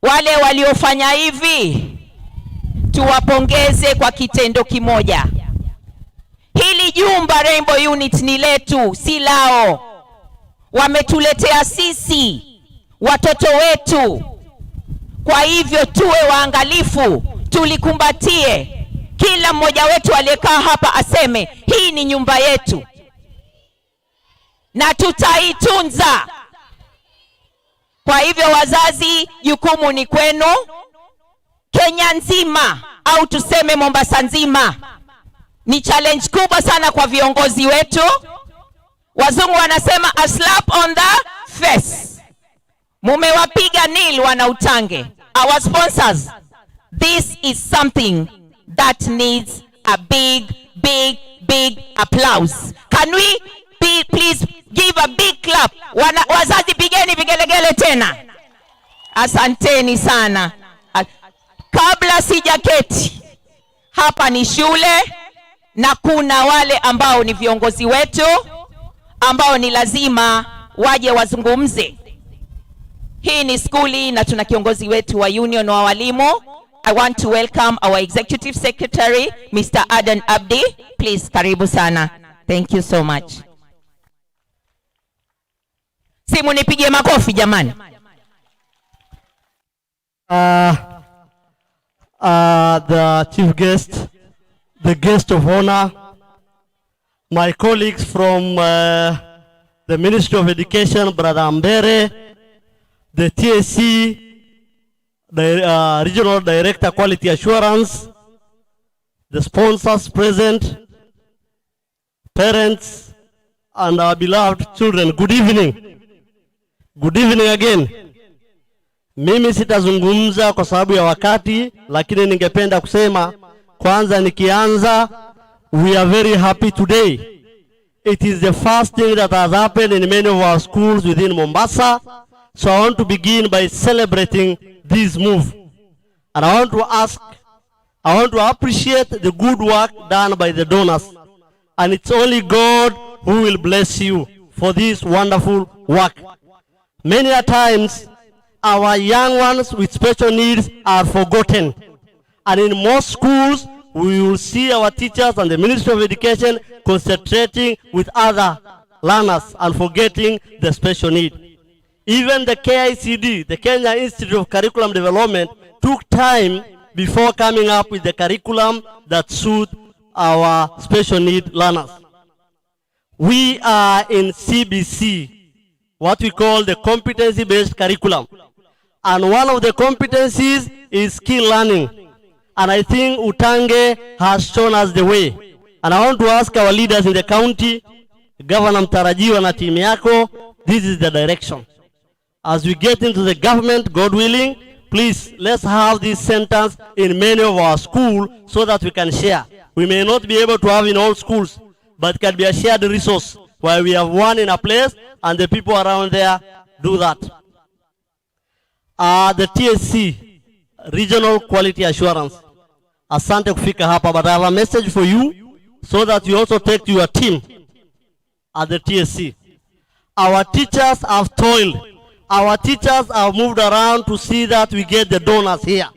wale waliofanya hivi tuwapongeze kwa kitendo kimoja. Hili jumba Rainbow Unit ni letu, si lao. Wametuletea sisi, watoto wetu. Kwa hivyo tuwe waangalifu, tulikumbatie. Kila mmoja wetu aliyekaa hapa aseme, hii ni nyumba yetu na tutaitunza. Kwa hivyo wazazi, jukumu ni kwenu. Kenya nzima au tuseme Mombasa nzima ni challenge kubwa sana kwa viongozi wetu. Wazungu wanasema a slap on the face. Mumewapiga nil wana Utange. Our sponsors, this is something that needs a big applause. Can we please give a big clap? Wazazi, pigeni vigelegele tena. Asanteni sana. Kabla sijaketi, hapa ni shule na kuna wale ambao ni viongozi wetu ambao ni lazima waje wazungumze. Hii ni skuli na tuna kiongozi wetu wa union wa walimu. I want to welcome our executive secretary, Mr. Adan Abdi. Please, karibu sana. Thank you so much. Simu nipige makofi jamani. The chief guest, the guest of honor, my colleagues from the Ministry of Education, Brother Ambere, the TSC, the Regional Director Quality Assurance, the sponsors present, parents, and our beloved children. Good evening. Good evening again. Mimi sitazungumza kwa sababu ya wakati, lakini ningependa kusema kwanza nikianza, we are very happy today. It is the first thing that has happened in many of our schools within Mombasa. So I want to begin by celebrating this move. And I want to appreciate the good work done by the donors. And it's only God who will bless you for this wonderful work. Many a times, our young ones with special needs are forgotten. And in most schools, we will see our teachers and the Ministry of Education concentrating with other learners and forgetting the special need. Even the KICD, the Kenya Institute of Curriculum Development, took time before coming up with the curriculum that suit our special need learners. We are in CBC, what we call the competency-based curriculum. And one of the competencies is skill learning. And I think Utange has shown us the way. And I want to ask our leaders in the county, Governor Mtarajiwa na team yako, this is the direction. As we get into the government, God willing, please let's have this sentence in many of our schools so that we can share. We may not be able to have in all schools, but it can be a shared resource where we have one in a place and the people around there do that. The TSC, Regional Quality Assurance. Asante kufika hapa, but I have a message for you so that you also take to your team at the TSC. Our teachers have toiled. Our teachers have moved around to see that we get the donors here.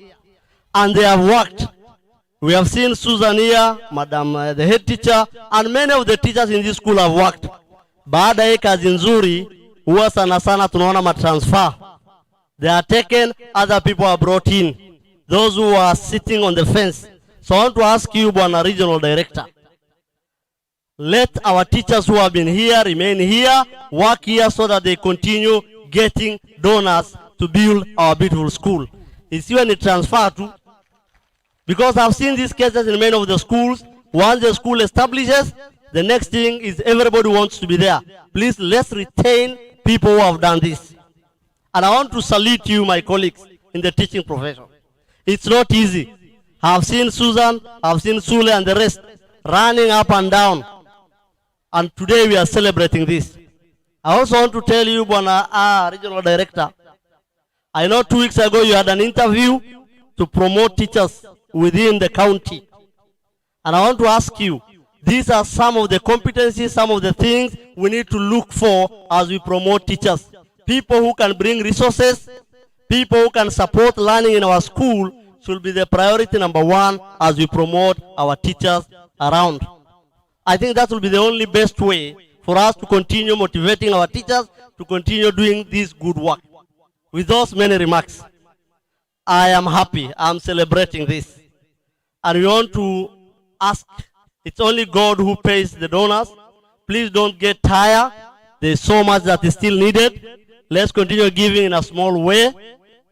And they have worked. We have seen Susan here, Madam the head teacher, and many of the teachers in this school have worked. Baada ya kazi nzuri, huwa sana sana tunaona matransfer. They are taken, other people are brought in. Those who are sitting on the fence. So I want to ask you, Bwana Regional Director, let our teachers who have been here remain here, work here so that they continue getting donors to build our beautiful school. Isiwe ni transfer to, because I've seen these cases in many of the schools. Once the school establishes, the next thing is everybody wants to be there. Please, let's retain people who have done this. And I want to salute you, my colleagues in the teaching profession. It's not easy. I've seen Susan, I've seen Sule and the rest running up and down. And today we are celebrating this. I also want to tell you, Bwana Regional Director, I know 2 weeks ago you had an interview to promote teachers within the county. And I want to ask you, these are some of the competencies, some of the things we need to look for as we promote teachers. People who can bring resources, people who can support learning in our school should be the priority number 1 as we promote our teachers around. I think that will be the only best way for us to continue motivating our teachers to continue doing this good work. With those many remarks, I am happy, I'm celebrating this. And we want to ask, it's only God who pays the donors. Please don't get tired. There's so much that is still needed. Let's continue giving in a small way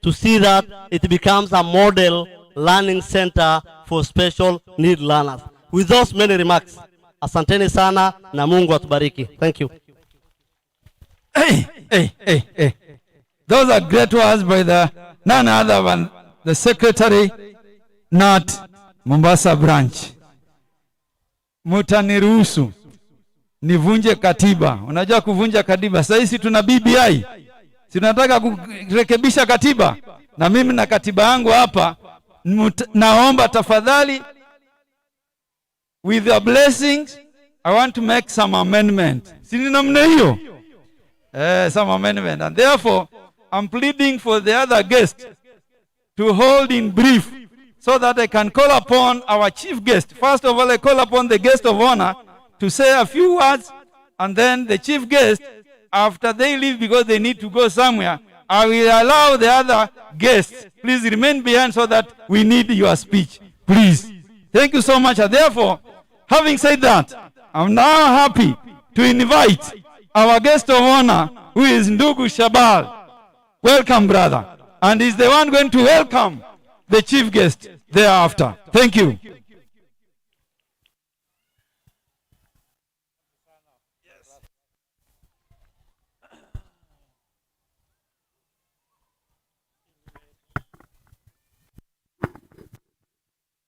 to see that it becomes a model learning center for special need learners. With those many remarks, asanteni sana na Mungu atubariki. Thank you. Hey. Those are great words by the none other than the secretary, not Mombasa branch. Mutaniruhusu nivunje katiba. Unajua kuvunja katiba. Sasa hivi tuna BBI. Si tunataka kurekebisha katiba. Na mimi na katiba yangu hapa naomba tafadhali, with your blessings, I want to make some amendment. Si ni namna hiyo? Some amendment. And therefore, I'm pleading for the other guest to hold in brief so that I can call upon our chief guest. First of all, I call upon the guest of honor to say a few words, and then the chief guest, after they leave because they need to go somewhere, I will allow the other guests. Please remain behind so that we need your speech. Please. Thank you so much. And therefore, having said that, I'm now happy to invite our guest of honor, who is Ndugu Shabal. Welcome, brother. And he's the one going to welcome the chief guest thereafter. Thank you.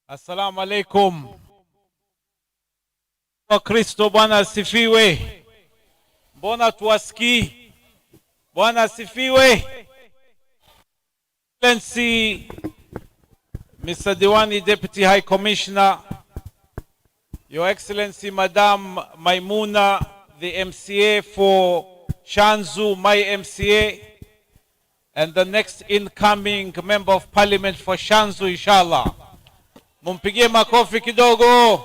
Assalamu alaikum. Kwa Kristo, Bwana asifiwe. Mbona tuwasikii? Bwana asifiwe. Excellency Mr. Diwani, Deputy High Commissioner, Your Excellency Madam Maimuna, the MCA for Shanzu, my MCA, and the next incoming Member of Parliament for Shanzu, inshallah. Mumpigie makofi kidogo.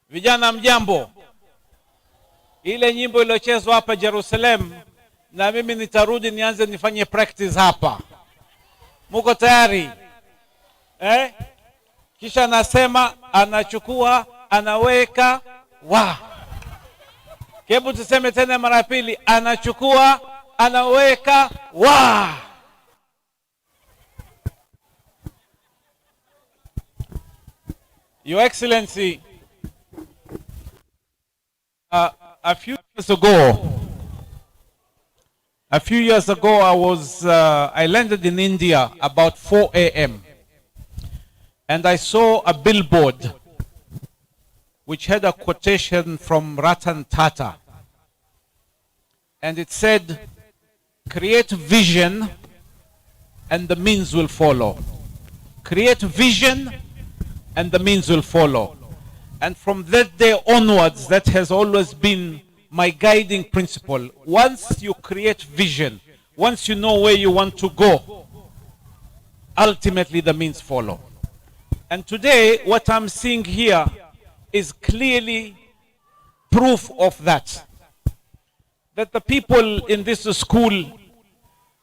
Vijana mjambo. Ile nyimbo iliyochezwa hapa Jerusalem, na mimi nitarudi nianze nifanye practice hapa. Muko tayari? Kisha nasema anachukua, anaweka, wa. Hebu tuseme tena mara pili, anachukua, anaweka, wa. Your Excellency, a few years ago, A few years ago, I landed in India about 4 a.m. and I saw a billboard which had a quotation from Ratan Tata. And it said, create vision and the means will follow. Create vision and the means will follow. And from that day onwards, that has always been my guiding principle. Once you create vision, once you know where you want to go, ultimately the means follow. And today, what I'm seeing here is clearly proof of that. That the people in this school,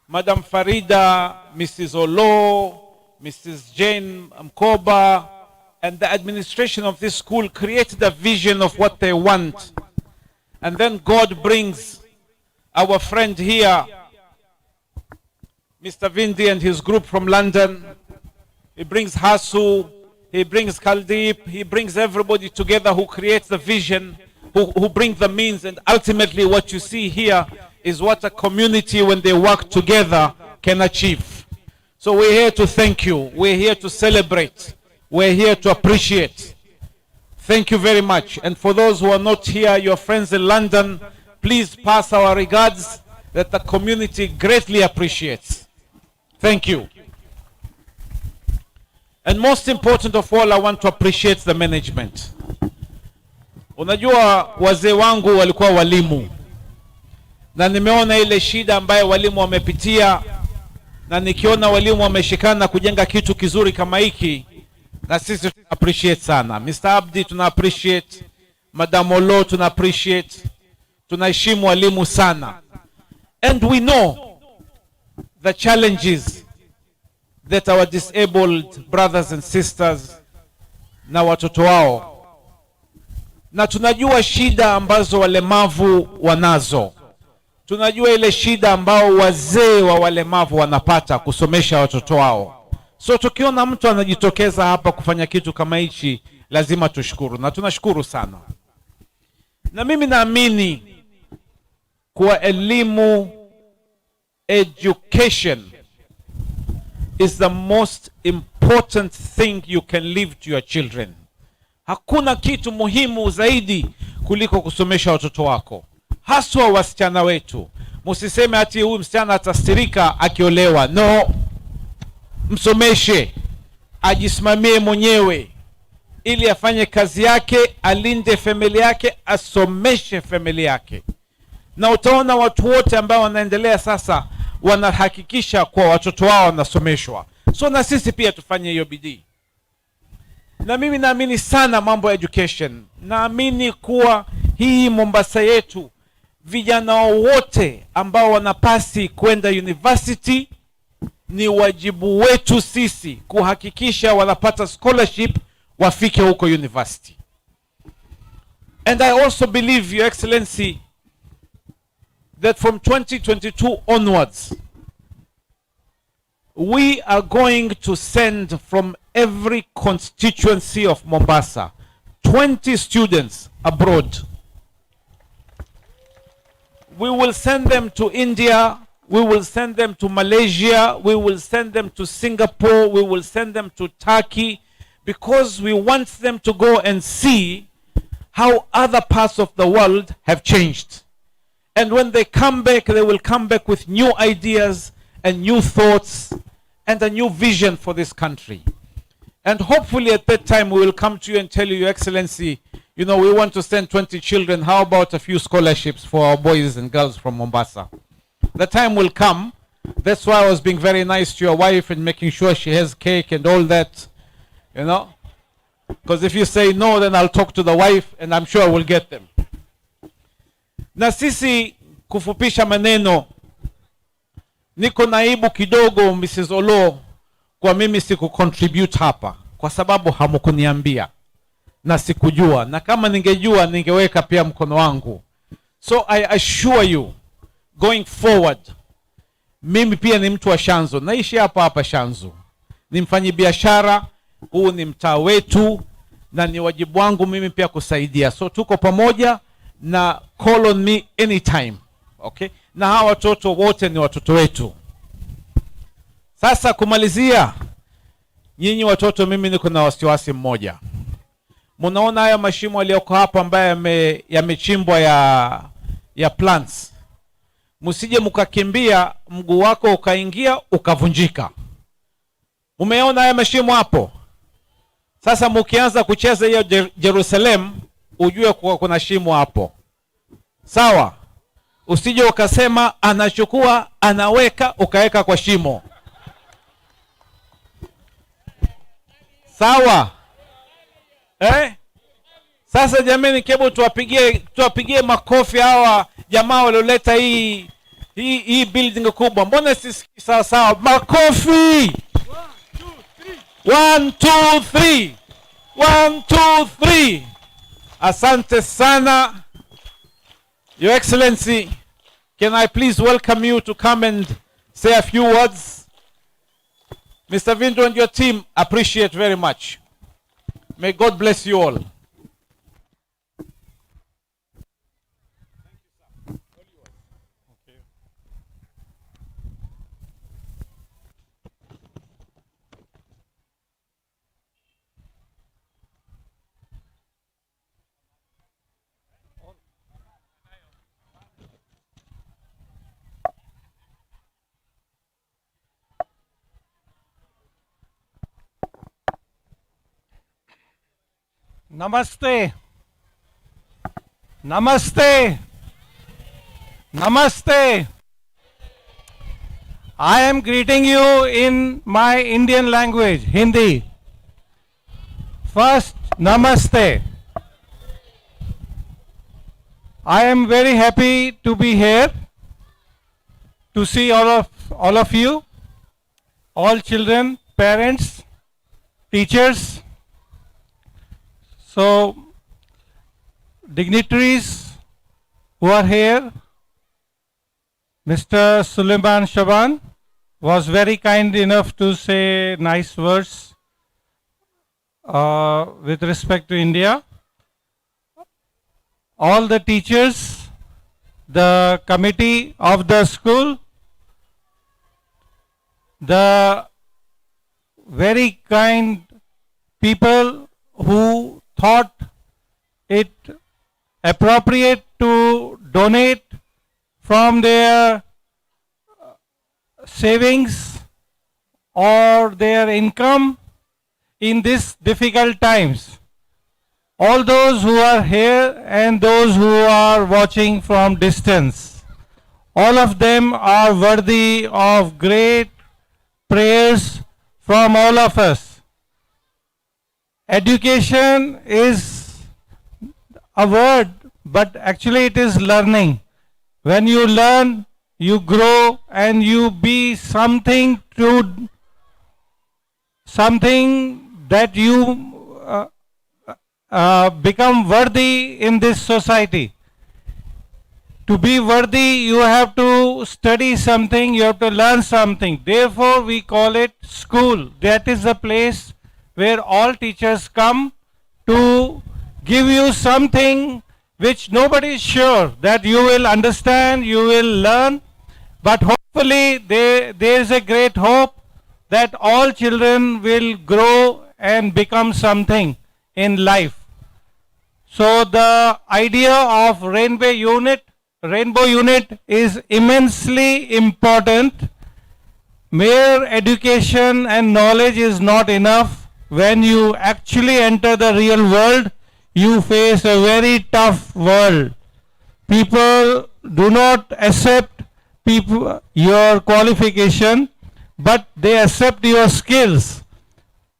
Madam Farida, Mrs. Olo, Mrs. Jane Mkoba, and the administration of this school created a vision of what they want. And then God brings our friend here, Mr. Vindi and his group from London. He brings Hasu, he brings Kaldeep, he brings everybody together who creates the vision, who bring the means, and ultimately what you see here is what a community, when they work together, can achieve. So we're here to thank you, we're here to celebrate, we're here to appreciate. Thank you very much. And for those who are not here, your friends in London, please pass our regards that the community greatly appreciates. Thank you. And most important of all, I want to appreciate the management. Unajua wazee wangu walikuwa walimu. Na nimeona ile shida ambayo walimu wamepitia, na nikiona walimu wameshikana kujenga kitu kizuri kama hiki, na sisi tuna appreciate sana. Mr. Abdi tuna appreciate, Madam Olo tuna appreciate, tunaheshimu walimu sana. And we know the challenges that our disabled brothers and sisters na watoto wao. Na tunajua shida ambazo walemavu wanazo. Tunajua ile shida ambao wazee wa walemavu wanapata kusomesha watoto wao. So tukiona mtu anajitokeza hapa kufanya kitu kama hichi, lazima tushukuru, na tunashukuru sana. Na mimi naamini kuwa elimu, education is the most important thing you can leave to your children. Hakuna kitu muhimu zaidi kuliko kusomesha watoto wako, haswa wasichana wetu. Msiseme ati huyu msichana atastirika akiolewa. No, msomeshe, ajisimamie mwenyewe ili afanye kazi yake, alinde familia yake, asomeshe familia yake. Na utaona watu wote ambao wanaendelea sasa wanahakikisha kwa watoto wao wanasomeshwa. So na sisi pia tufanye hiyo bidii. Na mimi naamini sana mambo ya education. Naamini kuwa hii Mombasa yetu, vijana wote ambao wanapasi kwenda university, ni wajibu wetu sisi kuhakikisha wanapata scholarship wafike huko university. And I also believe, Your Excellency, that from 2022 onwards, we are going to send from every constituency of Mombasa 20 students abroad. We will send them to India, we will send them to Malaysia, we will send them to Singapore, we will send them to Turkey, because we want them to go and see how other parts of the world have changed. And when they come back, they will come back with new ideas and new thoughts and a new vision for this country. And hopefully at that time we will come to you and tell you, Your Excellency, you know, we want to send 20 children. How about a few scholarships for our boys and girls from Mombasa? The time will come. That's why I was being very nice to your wife and making sure she has cake and all that, you know. Because if you say no, then I'll talk to the wife and I'm sure we'll get them. Na sisi kufupisha maneno, niko naibu kidogo Mrs. Olo kwa mimi siku contribute hapa kwa sababu hamukuniambia na sikujua, na kama ningejua ningeweka pia mkono wangu. So I assure you, going forward, mimi pia ni mtu wa Shanzu, naishi hapa hapa Shanzu, ni mfanyi biashara, huu ni mtaa wetu na ni wajibu wangu mimi pia kusaidia. So tuko pamoja, na call on me anytime. Okay, na hawa watoto wote ni watoto wetu. Sasa kumalizia, nyinyi watoto, mimi niko na wasiwasi mmoja. Munaona haya mashimo yaliyoko hapa ambaye yamechimbwa ya plants. Msije mkakimbia mguu wako ukaingia ukavunjika. Umeona haya mashimo hapo? Sasa mkianza kucheza hiyo Jerusalem, ujue kuna shimo hapo. Sawa? Usije ukasema anachukua anaweka ukaweka kwa shimo. Sawa? Sasa jamani, kebu tuwapigie makofi hawa jamaa walioleta hii building kubwa. Mbona si sawa? Makofi. 1 2 3. 1 2 3. Asante sana. Your Excellency, can I please welcome you to come and say a few words? Mr. Vindo and your team, appreciate very much. May God bless you all. Namaste. Namaste. Namaste. I am greeting you in my Indian language, Hindi. First, Namaste. I am very happy to be here to see all of you, all children, parents, teachers. So, dignitaries who are here, Mr. Suleiman Shaban was very kind enough to say nice words with respect to India. All the teachers, the committee of the school, the very kind people who thought it appropriate to donate from their savings or their income in these difficult times. All those who are here and those who are watching from distance, all of them are worthy of great prayers from all of us. Education is a word, but actually it is learning. When you learn, you grow and you be something that you become worthy in this society. To be worthy, you have to study something, you have to learn something. Therefore, we call it school. That is the place where all teachers come to give you something which nobody is sure that you will understand, you will learn, but hopefully there is a great hope that all children will grow and become something in life. So the idea of Rainbow Unit is immensely important. Mere education and knowledge is not enough. When you actually enter the real world, you face a very tough world. People do not accept your qualification, but they accept your skills.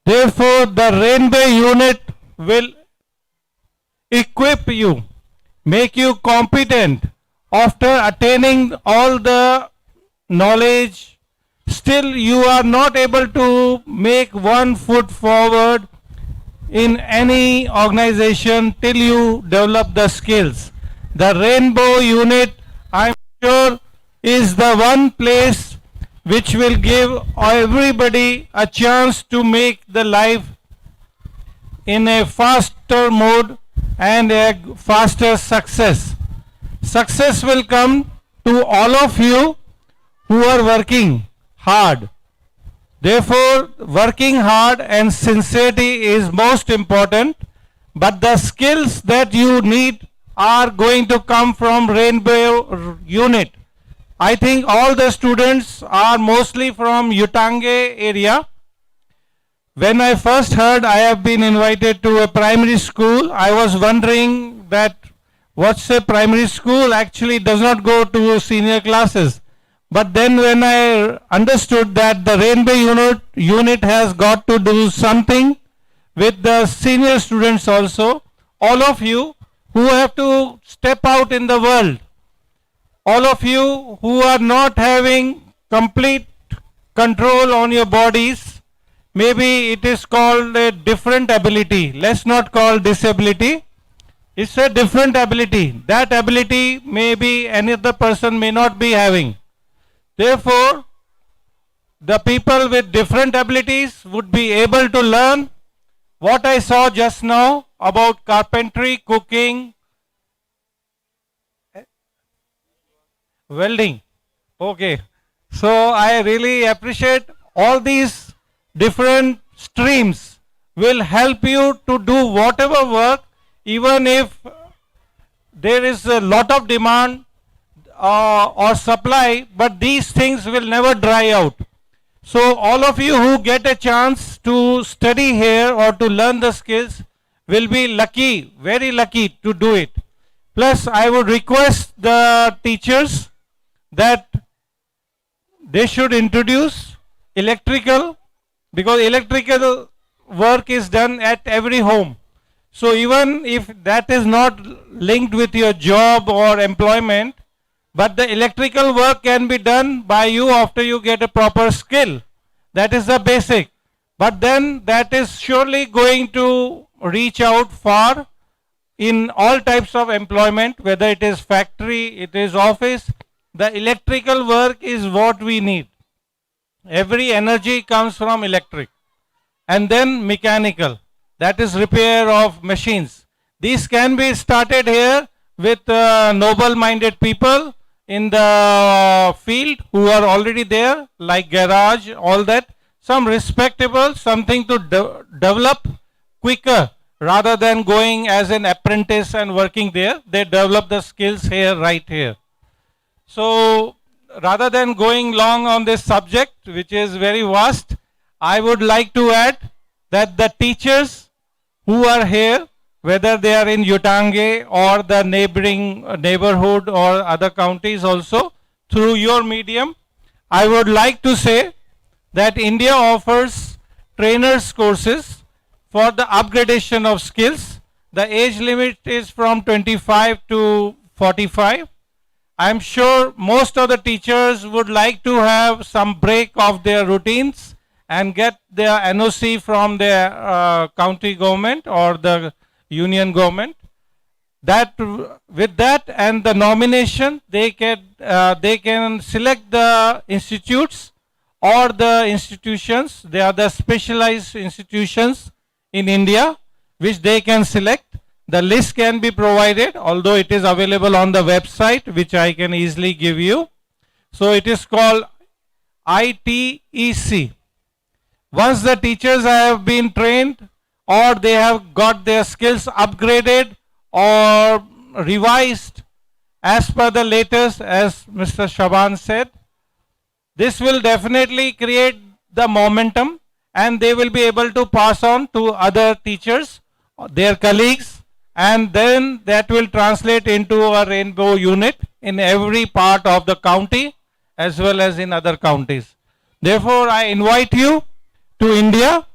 Therefore, the Rainbow Unit will equip you, make you competent. After attaining all the knowledge, still you are not able to make one foot forward in any organization till you develop the skills. The Rainbow Unit, I am sure, is the one place which will give everybody a chance to make the life in a faster mode and a faster success. Success will come to all of you who are working hard. Therefore, working hard and sincerity is most important, but the skills that you need are going to come from Rainbow Unit. I think all the students are mostly from Utange area. When I first heard I have been invited to a primary school, I was wondering that what's a primary school actually does not go to senior classes. But then when I understood that the Rainbow unit has got to do something with the senior students also, all of you who have to step out in the world, all of you who are not having complete control on your bodies, maybe it is called a different ability. Let's not call disability. It's a different ability. That ability maybe any other person may not be having. Therefore, the people with different abilities would be able to learn what I saw just now about carpentry, cooking, welding. Okay. So I really appreciate all these different streams will help you to do whatever work, even if there is a lot of demand or supply, but these things will never dry out. So all of you who get a chance to study here or to learn the skills will be lucky, very lucky to do it. Plus, I would request the teachers that they should introduce electrical, because electrical work is done at every home. So even if that is not linked with your job or employment, but the electrical work can be done by you after you get a proper skill. That is the basic. But then that is surely going to reach out far in all types of employment, whether it is factory, it is office. The electrical work is what we need. Every energy comes from electric. And then mechanical, that is repair of machines. These can be started here with noble-minded people in the field who are already there, like garage, all that. Some respectable, something to develop quicker rather than going as an apprentice and working there. They develop the skills here, right here. So rather than going long on this subject, which is very vast, I would like to add that the teachers who are here, whether they are in Utange or the neighboring neighborhood or other counties also, through your medium, I would like to say that India offers trainers courses for the upgradation of skills. The age limit is from 25 to 45. I am sure most of the teachers would like to have some break of their routines and get their NOC from their county government or the union government. That with that and the nomination, they can select the institutes or the institutions. They are the specialized institutions in India which they can select. The list can be provided, although it is available on the website, which I can easily give you. So it is called ITEC. Once the teachers have been trained or they have got their skills upgraded or revised as per the latest, as Mr. Shaban said, this will definitely create the momentum and they will be able to pass on to other teachers, their colleagues, and then that will translate into a rainbow unit in every part of the county as well as in other counties. Therefore, I invite you to India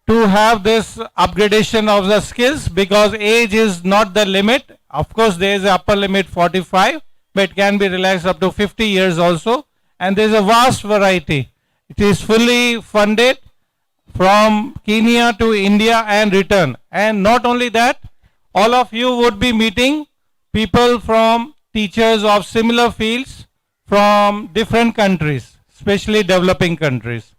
to have this upgradation of the skills, because age is not the limit. Of course, there is an upper limit 45, but it can be relaxed up to 50 years also. And there is a vast variety. It is fully funded from Kenya to India and return. And not only that, all of you would be meeting people from teachers of similar fields from different countries, especially developing countries.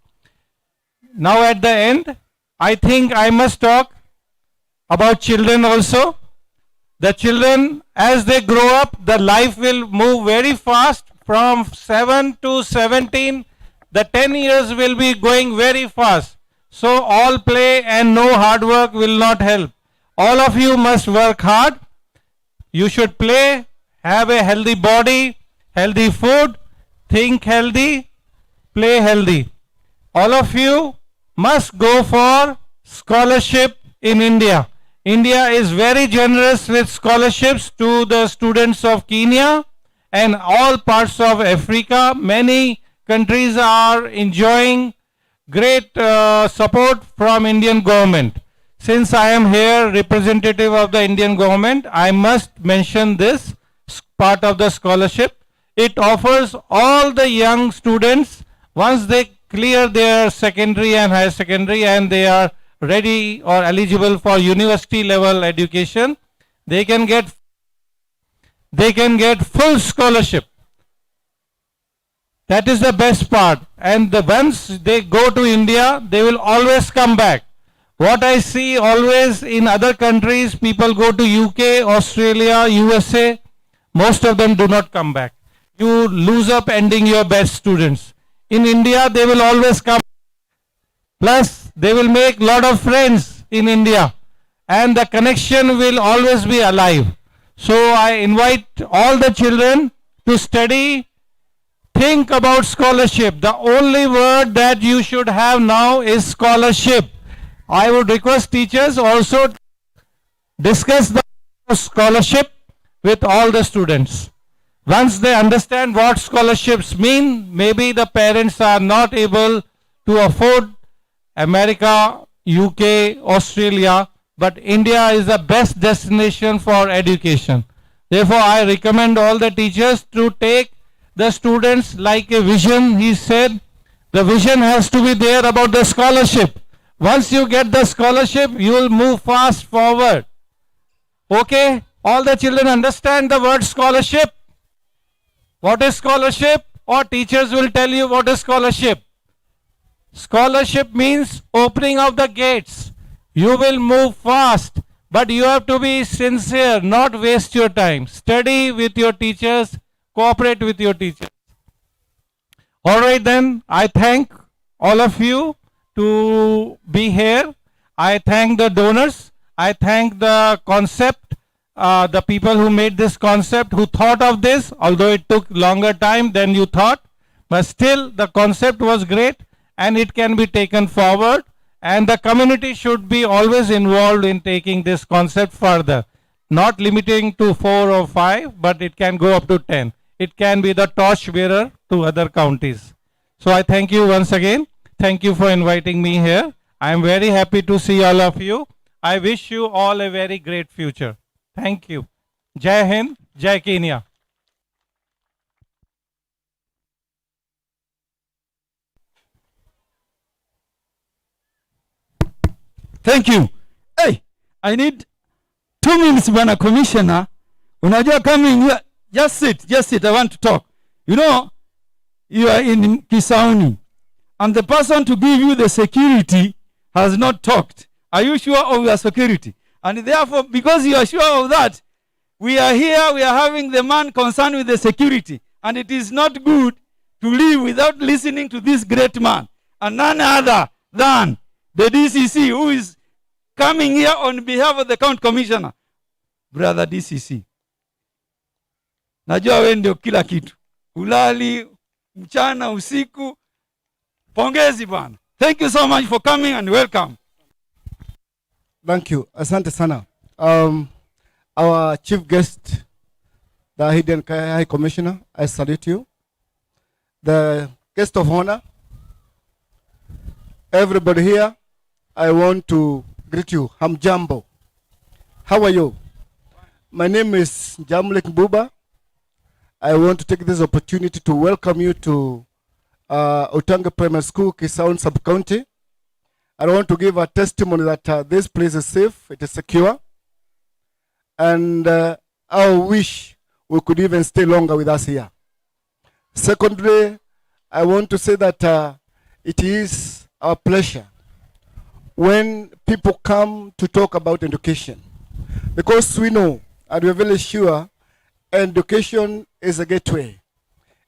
Now at the end, I think I must talk about children also. The children, as they grow up, the life will move very fast from 7 to 17, the 10 years will be going very fast. So all play and no hard work will not help. All of you must work hard. You should play, have a healthy body, healthy food, think healthy, play healthy. All of you must go for scholarship in India. India is very generous with scholarships to the students of Kenya and all parts of Africa. Many countries are enjoying great support from Indian government. Since I am here representative of the Indian government, I must mention this part of the scholarship. It offers all the young students, once they clear their secondary and higher secondary and they are ready or eligible for university level education, they can get full scholarship. That is the best part. And once they go to India, they will always come back. What I see always in other countries, people go to UK, Australia, USA, most of them do not come back. You lose up ending your best students. In India, they will always come. Plus, they will make lot of friends in India and the connection will always be alive. So I invite all the children to study. Think about scholarship. The only word that you should have now is scholarship. I would request teachers also to discuss the scholarship with all the students. Once they understand what scholarships mean, maybe the parents are not able to afford America, UK, Australia, but India is the best destination for education. Therefore, I recommend all the teachers to take the students like a vision. He said the vision has to be there about the scholarship. Once you get the scholarship, you will move fast forward. Okay? All the children understand the word scholarship? What is scholarship? Or teachers will tell you what is scholarship. Scholarship means opening of the gates. You will move fast, but you have to be sincere, not waste your time. Study with your teachers, cooperate with your teachers. All right then, I thank all of you to be here. I thank the donors. I thank the concept, the people who made this concept, who thought of this, although it took longer time than you thought, but still the concept was great and it can be taken forward, and the community should be always involved in taking this concept further, not limiting to 4 or 5, but it can go up to 10. It can be the torch bearer to other counties. So I thank you once again. Thank you for inviting me here. I am very happy to see all of you. I wish you all a very great future. Thank you. Jai Hind, Jai Kenya. Thank you. Hey, I need 2 minutes, Bwana Commissioner. Unajua coming here, just sit, I want to talk. You know, you are in Kisauni, and the person to give you the security has not talked. Are you sure of your security? And therefore, because you are sure of that, we are here, we are having the man concerned with the security. And it is not good to leave without listening to this great man. And none other than the DCC, who is coming here on behalf of the county commissioner. Brother DCC, najua wewe ndio kila kitu. Ulali, mchana, usiku. Pongezi bwana. Thank you so much for coming and welcome. Thank you. Asante sana. Our chief guest, the Hidden High Commissioner, I salute you. The guest of honor, everybody here, I want to greet you. Hamjambo. How are you? My name is Jamlek Buba. I want to take this opportunity to welcome you to Utange Primary School, Kisaun Sub-County. I want to give a testimony that this place is safe, it is secure. And I wish we could even stay longer with us here. Secondly, I want to say that it is our pleasure when people come to talk about education, because we know and we're very sure education is a gateway.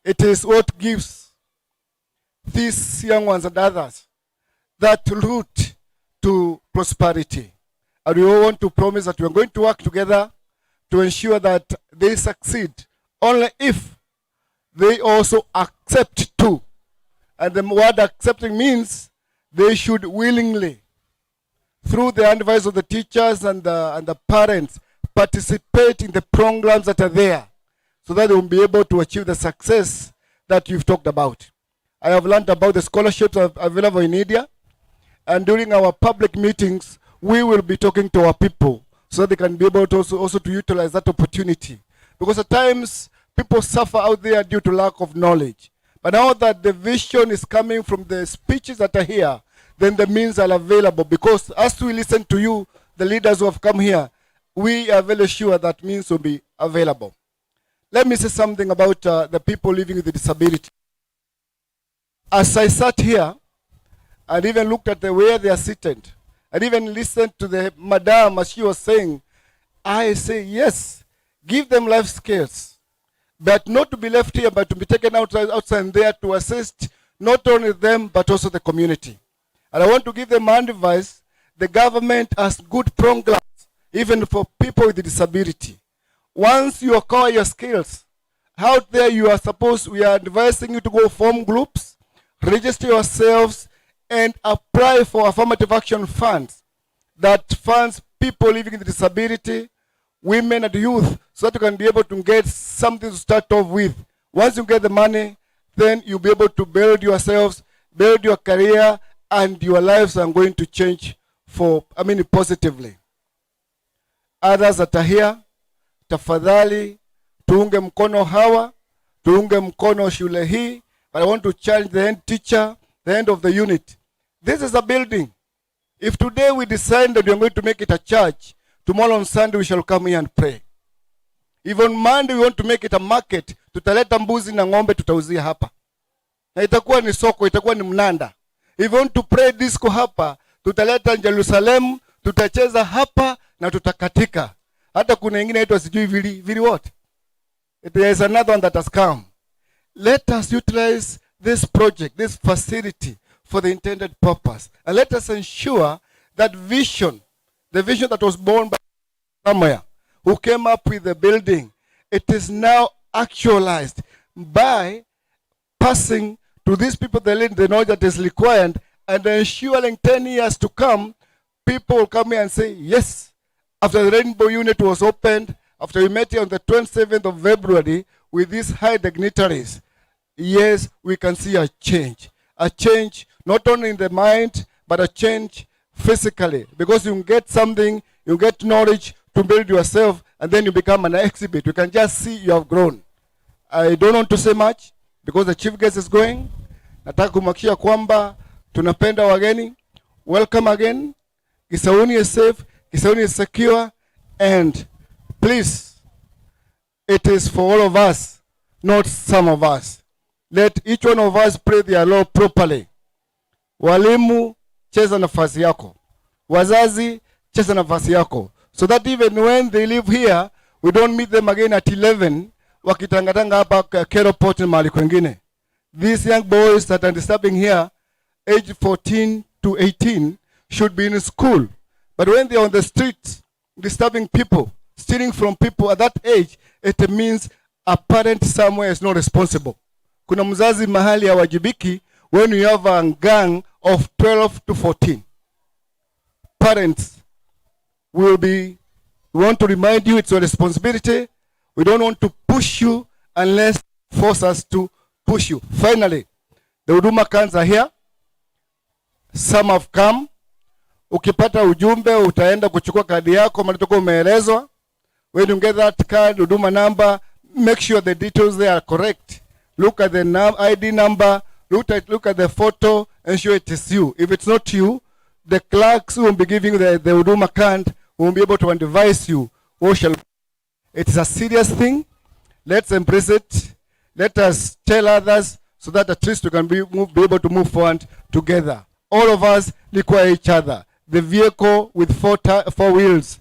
It is what gives these young ones and others that route to prosperity. And we all want to promise that we are going to work together to ensure that they succeed only if they also accept too. And the word accepting means they should willingly, through the advice of the teachers and the parents, participate in the programs that are there so that they will be able to achieve the success that you've talked about. I have learned about the scholarships available in India, and during our public meetings, we will be talking to our people so that they can be able to also to utilize that opportunity. Because at times, people suffer out there due to lack of knowledge. But now that the vision is coming from the speeches that are here, then the means are available. Because as we listen to you, the leaders who have come here, we are very sure that means will be available. Let me say something about the people living with a disability. As I sat here and even looked at the way they are seated, and even listened to the madam as she was saying, I say, yes, give them life skills, but not to be left here, but to be taken outside there to assist not only them, but also the community. And I want to give them advice. The government has good programs, even for people with disability. Once you acquire your skills, out there we are advising you to go form groups, register yourselves, and apply for affirmative action funds that funds people living with disability, women and youth, so that you can be able to get something to start off with. Once you get the money, then you'll be able to build yourselves, build your career, and your lives are going to change positively. Others that are here, tafadhali, tuunge mkono hawa, tuunge mkono shule hii, but I want to challenge the head teacher, the end of the unit. This is a building. If today we decide that we are going to make it a church, tomorrow on Sunday we shall come here and pray. If on Monday we want to make it a market, tutaleta mbuzi na ng'ombe tutauzia hapa. Na itakuwa ni soko, itakuwa ni mnanda. If we want to pray disco hapa, tutaleta Jerusalem, tutacheza hapa na tutakatika. Hata kuna ingine inaitwa sijui vili what? There is another one that has come. Let us utilize this project, this facility, for the intended purpose. And let us ensure that vision, the vision that was born by somewhere, who came up with the building, it is now actualized by passing to these people the knowledge that is required, and ensuring 10 years to come, people will come here and say, yes, after the Rainbow Unit was opened, after we met here on the 27th of February with these high dignitaries, yes, we can see a change. A change not only in the mind, but a change physically. Because you get something, you get knowledge to build yourself, and then you become an exhibit. You can just see you have grown. I don't want to say much, because the chief guest is going. Nataka kumhakikishia kwamba tunapenda wageni. Welcome again. Kisauni is safe, Kisauni is secure, and please, it is for all of us, not some of us. Let each one of us pray their Lord properly. Walimu, cheza nafasi yako. Wazazi, cheza nafasi yako. So that even when they live here, we don't meet them again at 11, wakitangatanga hapa Kero Port na mahali kwengine. These young boys that are disturbing here, age 14 to 18, should be in school. But when they are on the streets, disturbing people, stealing from people at that age, it means a parent somewhere is not responsible. Kuna mzazi mahali hawajibiki when you have a gang of 12 to 14. Parents, we want to remind you it's your responsibility. We don't want to push you unless force us to push you. Finally, the huduma cans are here. Some have come. Ukipata ujumbe utaenda kuchukua kadi yako malitoka umeelezwa. When you get that card, huduma number, make sure the details there are correct. Look at the ID number, look at the photo, ensure it is you. If it's not you, the clerks who will be giving the huduma card will be able to advise you. It is a serious thing. Let's embrace it. Let us tell others so that at least we can be able to move forward together. All of us require each other. The vehicle with four wheels,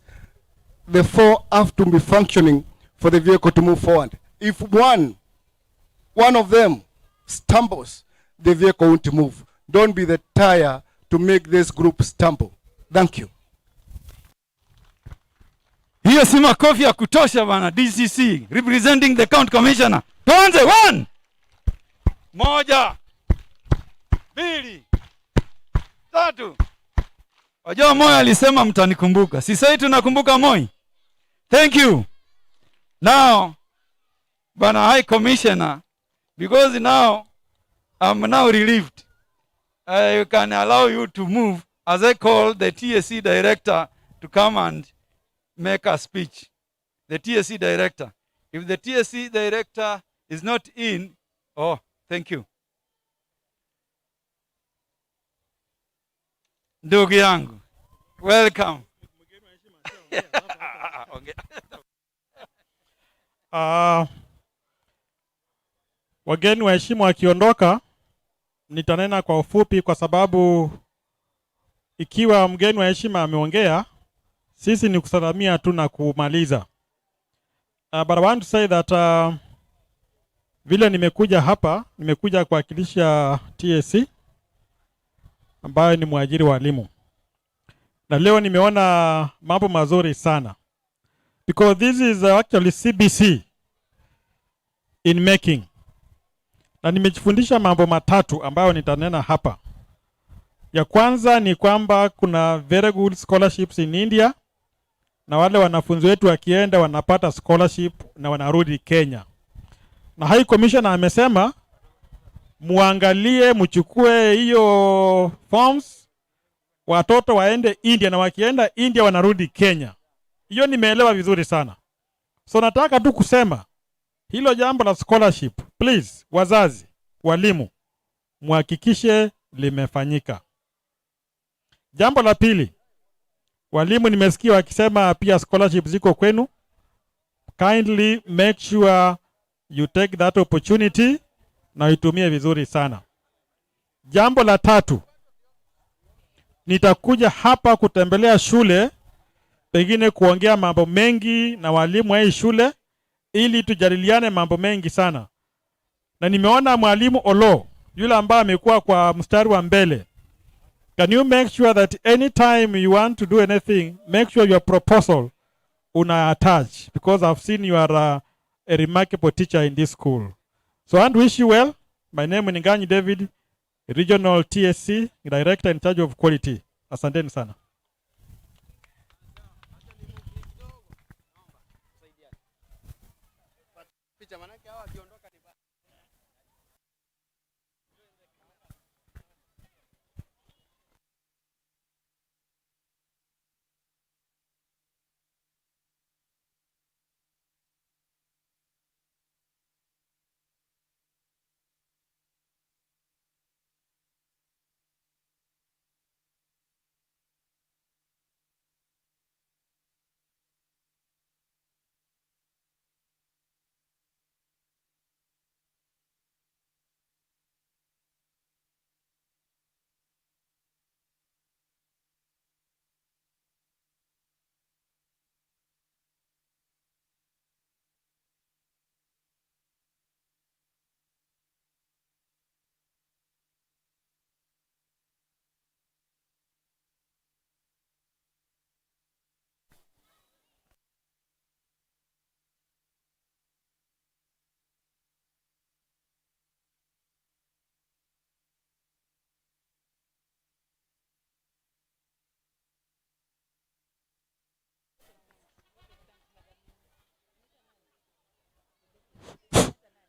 the four have to be functioning for the vehicle to move forward. If one one of them stumbles, the vehicle won't move. Don't be the tire to make this group stumble. Thank you. Hiyo si makofi ya kutosha bana. DCC representing the county commissioner. Tuanze 1 1 2 3. Wajua Moi alisema mtanikumbuka. Sisi tunakumbuka Moi. Thank you. Now bana High Commissioner, because now I'm now relieved. I can allow you to move as I call the TSC director to come and make a speech. The TSC director. If the TSC director is not in, oh, thank you. Ndugu yangu, welcome. Wageni waheshimiwa wakiondoka, nitanena kwa ufupi kwa sababu ikiwa mgeni wa heshima ameongea, sisi ni kusalamia tu na kumaliza. But I want to say that vile nimekuja hapa, nimekuja kuwakilisha TSC ambayo ni mwajiri wa walimu. Na leo nimeona mambo mazuri sana. Because this is actually CBC in making. Na nimejifundisha mambo matatu ambayo nitanena hapa. Ya kwanza ni kwamba kuna very good scholarships in India. Na wale wanafunzi wetu wakienda wanapata scholarship na wanarudi Kenya. Na High Commissioner amesema muangalie, mchukue hiyo forms, watoto waende India na wakienda India wanarudi Kenya. Hiyo nimeelewa vizuri sana. So nataka tu kusema hilo jambo la scholarship, please wazazi, walimu, muhakikishe limefanyika. Jambo la pili, walimu nimesikia wakisema pia scholarship ziko kwenu. Kindly make sure you take that opportunity na itumie vizuri sana. Jambo la tatu, nitakuja hapa kutembelea shule, pengine kuongea mambo mengi na walimu wa hii shule ili tujadiliane mambo mengi sana. Na nimeona mwalimu Olo, yule ambaye amekuwa kwa mstari wa mbele. Can you make sure that anytime you want to do anything, make sure your proposal una attach, because I've seen you are a remarkable teacher in this school. So I want to wish you well. My name is Nganyi David, Regional TSC Director in charge of quality. Asanteni sana.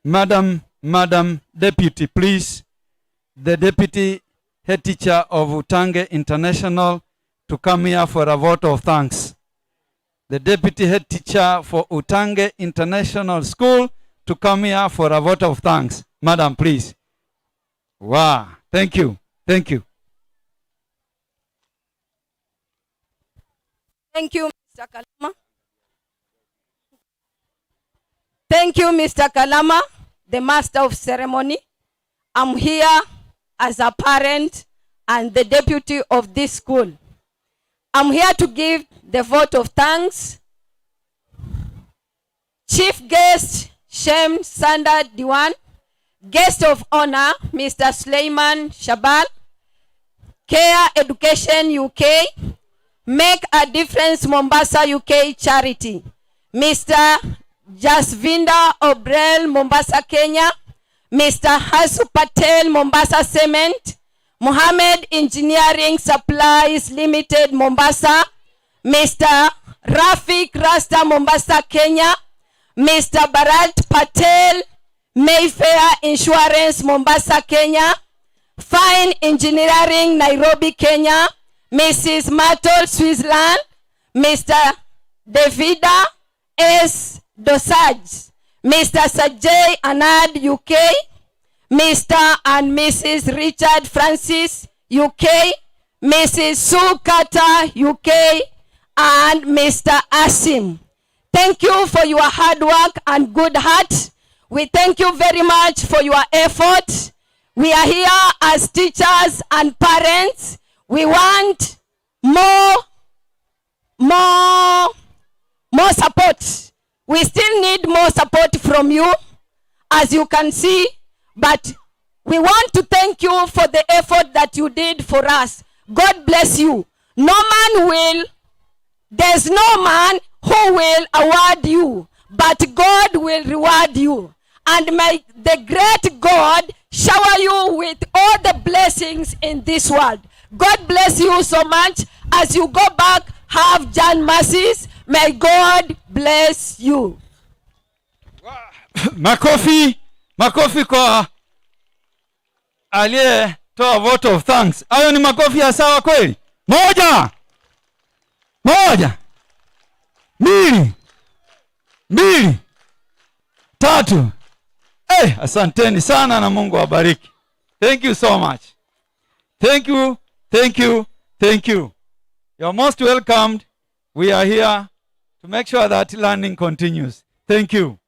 Madam Deputy, please, the Deputy Head Teacher of Utange International to come here for a vote of thanks. The Deputy Head Teacher for Utange International School to come here for a vote of thanks. Madam, please. Wow, thank you, thank you. Thank you, Mr. Kalama. Thank you, Mr. Kalama, the Master of Ceremony. I'm here as a parent and the deputy of this school. I'm here to give the vote of thanks. Chief guest, Shem Sanda Diwan, Guest of honor, Mr. Suleiman Shabal, Care Education UK, Make a Difference Mombasa UK Charity, Mr. Jasvinda Obrel, Mombasa, Kenya, Mr. Hasu Patel, Mombasa Cement, Mohammed Engineering Supplies Limited, Mombasa, Mr. Rafik Rasta, Mombasa, Kenya, Mr. Bharat Patel, Mayfair Insurance, Mombasa, Kenya, Fine Engineering, Nairobi, Kenya, Mrs. Matol, Switzerland, Mr. Davida S. Dosage, Mr. Sajay Anad, UK, Mr. and Mrs. Richard Francis, UK, Mrs. Sue Carter, UK, and Mr. Asim. Thank you for your hard work and good heart. We thank you very much for your effort. We are here as teachers and parents. We want more support. We still need more support from you, as you can see, but we want to thank you for the effort that you did for us. God bless you. There's no man who will award you, but God will reward you. And may the great God shower you with all the blessings in this world. God bless you so much. As you go back, have John mercies. May God bless you. Makofi kwa aliyetoa vote of thanks. Hayo ni makofi ya sawa kweli? Moja, mbili, tatu. Asanteni sana na Mungu awabariki. Thank you so much. Thank you. You're most welcomed. We are here to make sure that learning continues. Thank you.